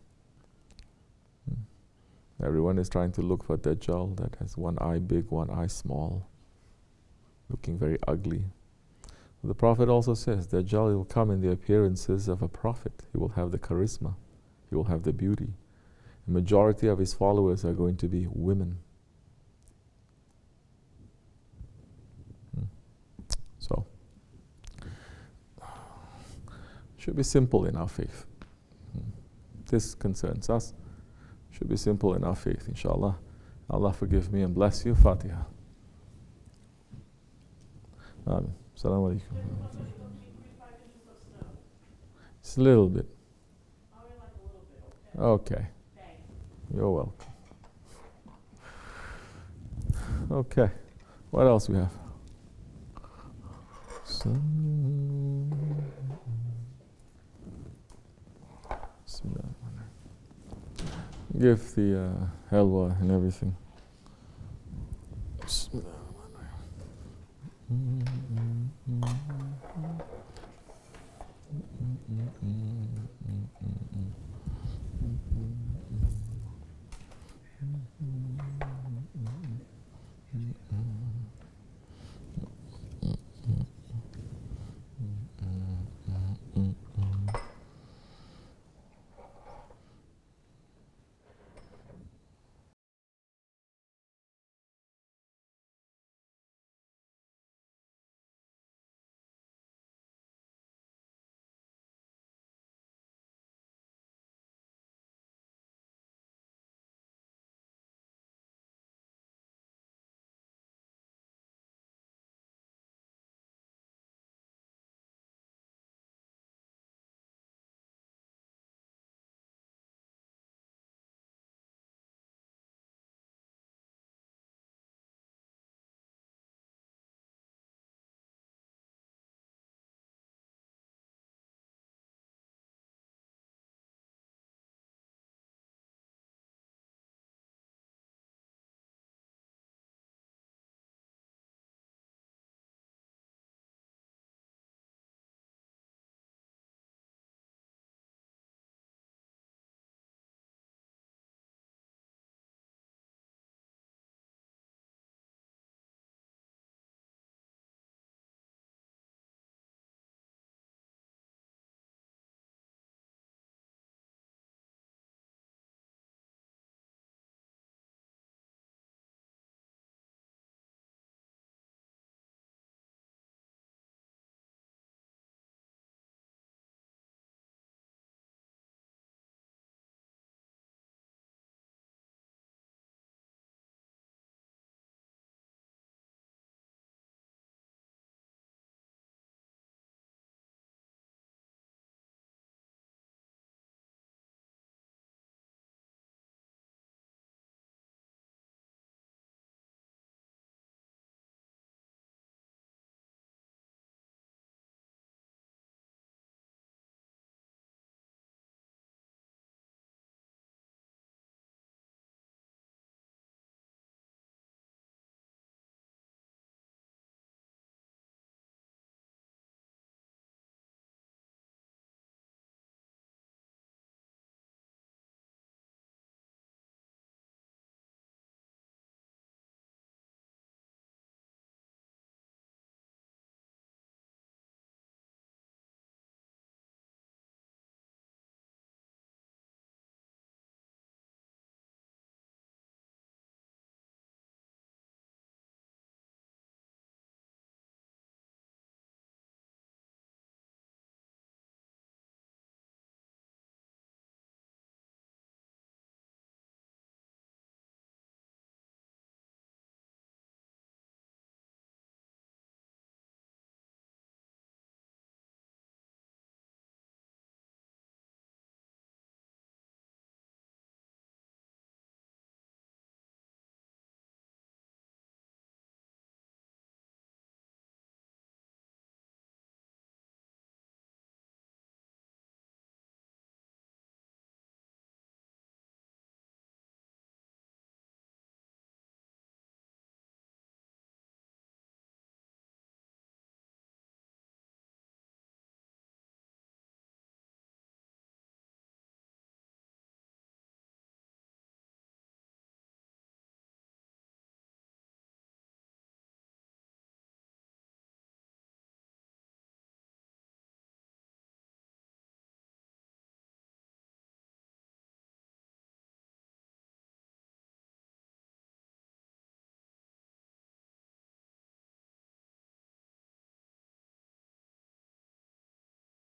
Everyone is trying to look for Dajjal that has one eye big, one eye small, looking very ugly. The Prophet also says Dajjal will come in the appearances of a prophet. He will have the charisma. He will have the beauty. The majority of his followers are going to be women. So, should be simple in our faith. This concerns us. Should be simple in our faith, inshallah. Allah forgive me and bless you. Fatiha. Amen. Assalamu alaikum. It's a little bit. Okay. You're welcome. Okay. What else we have? Give the halwa and everything.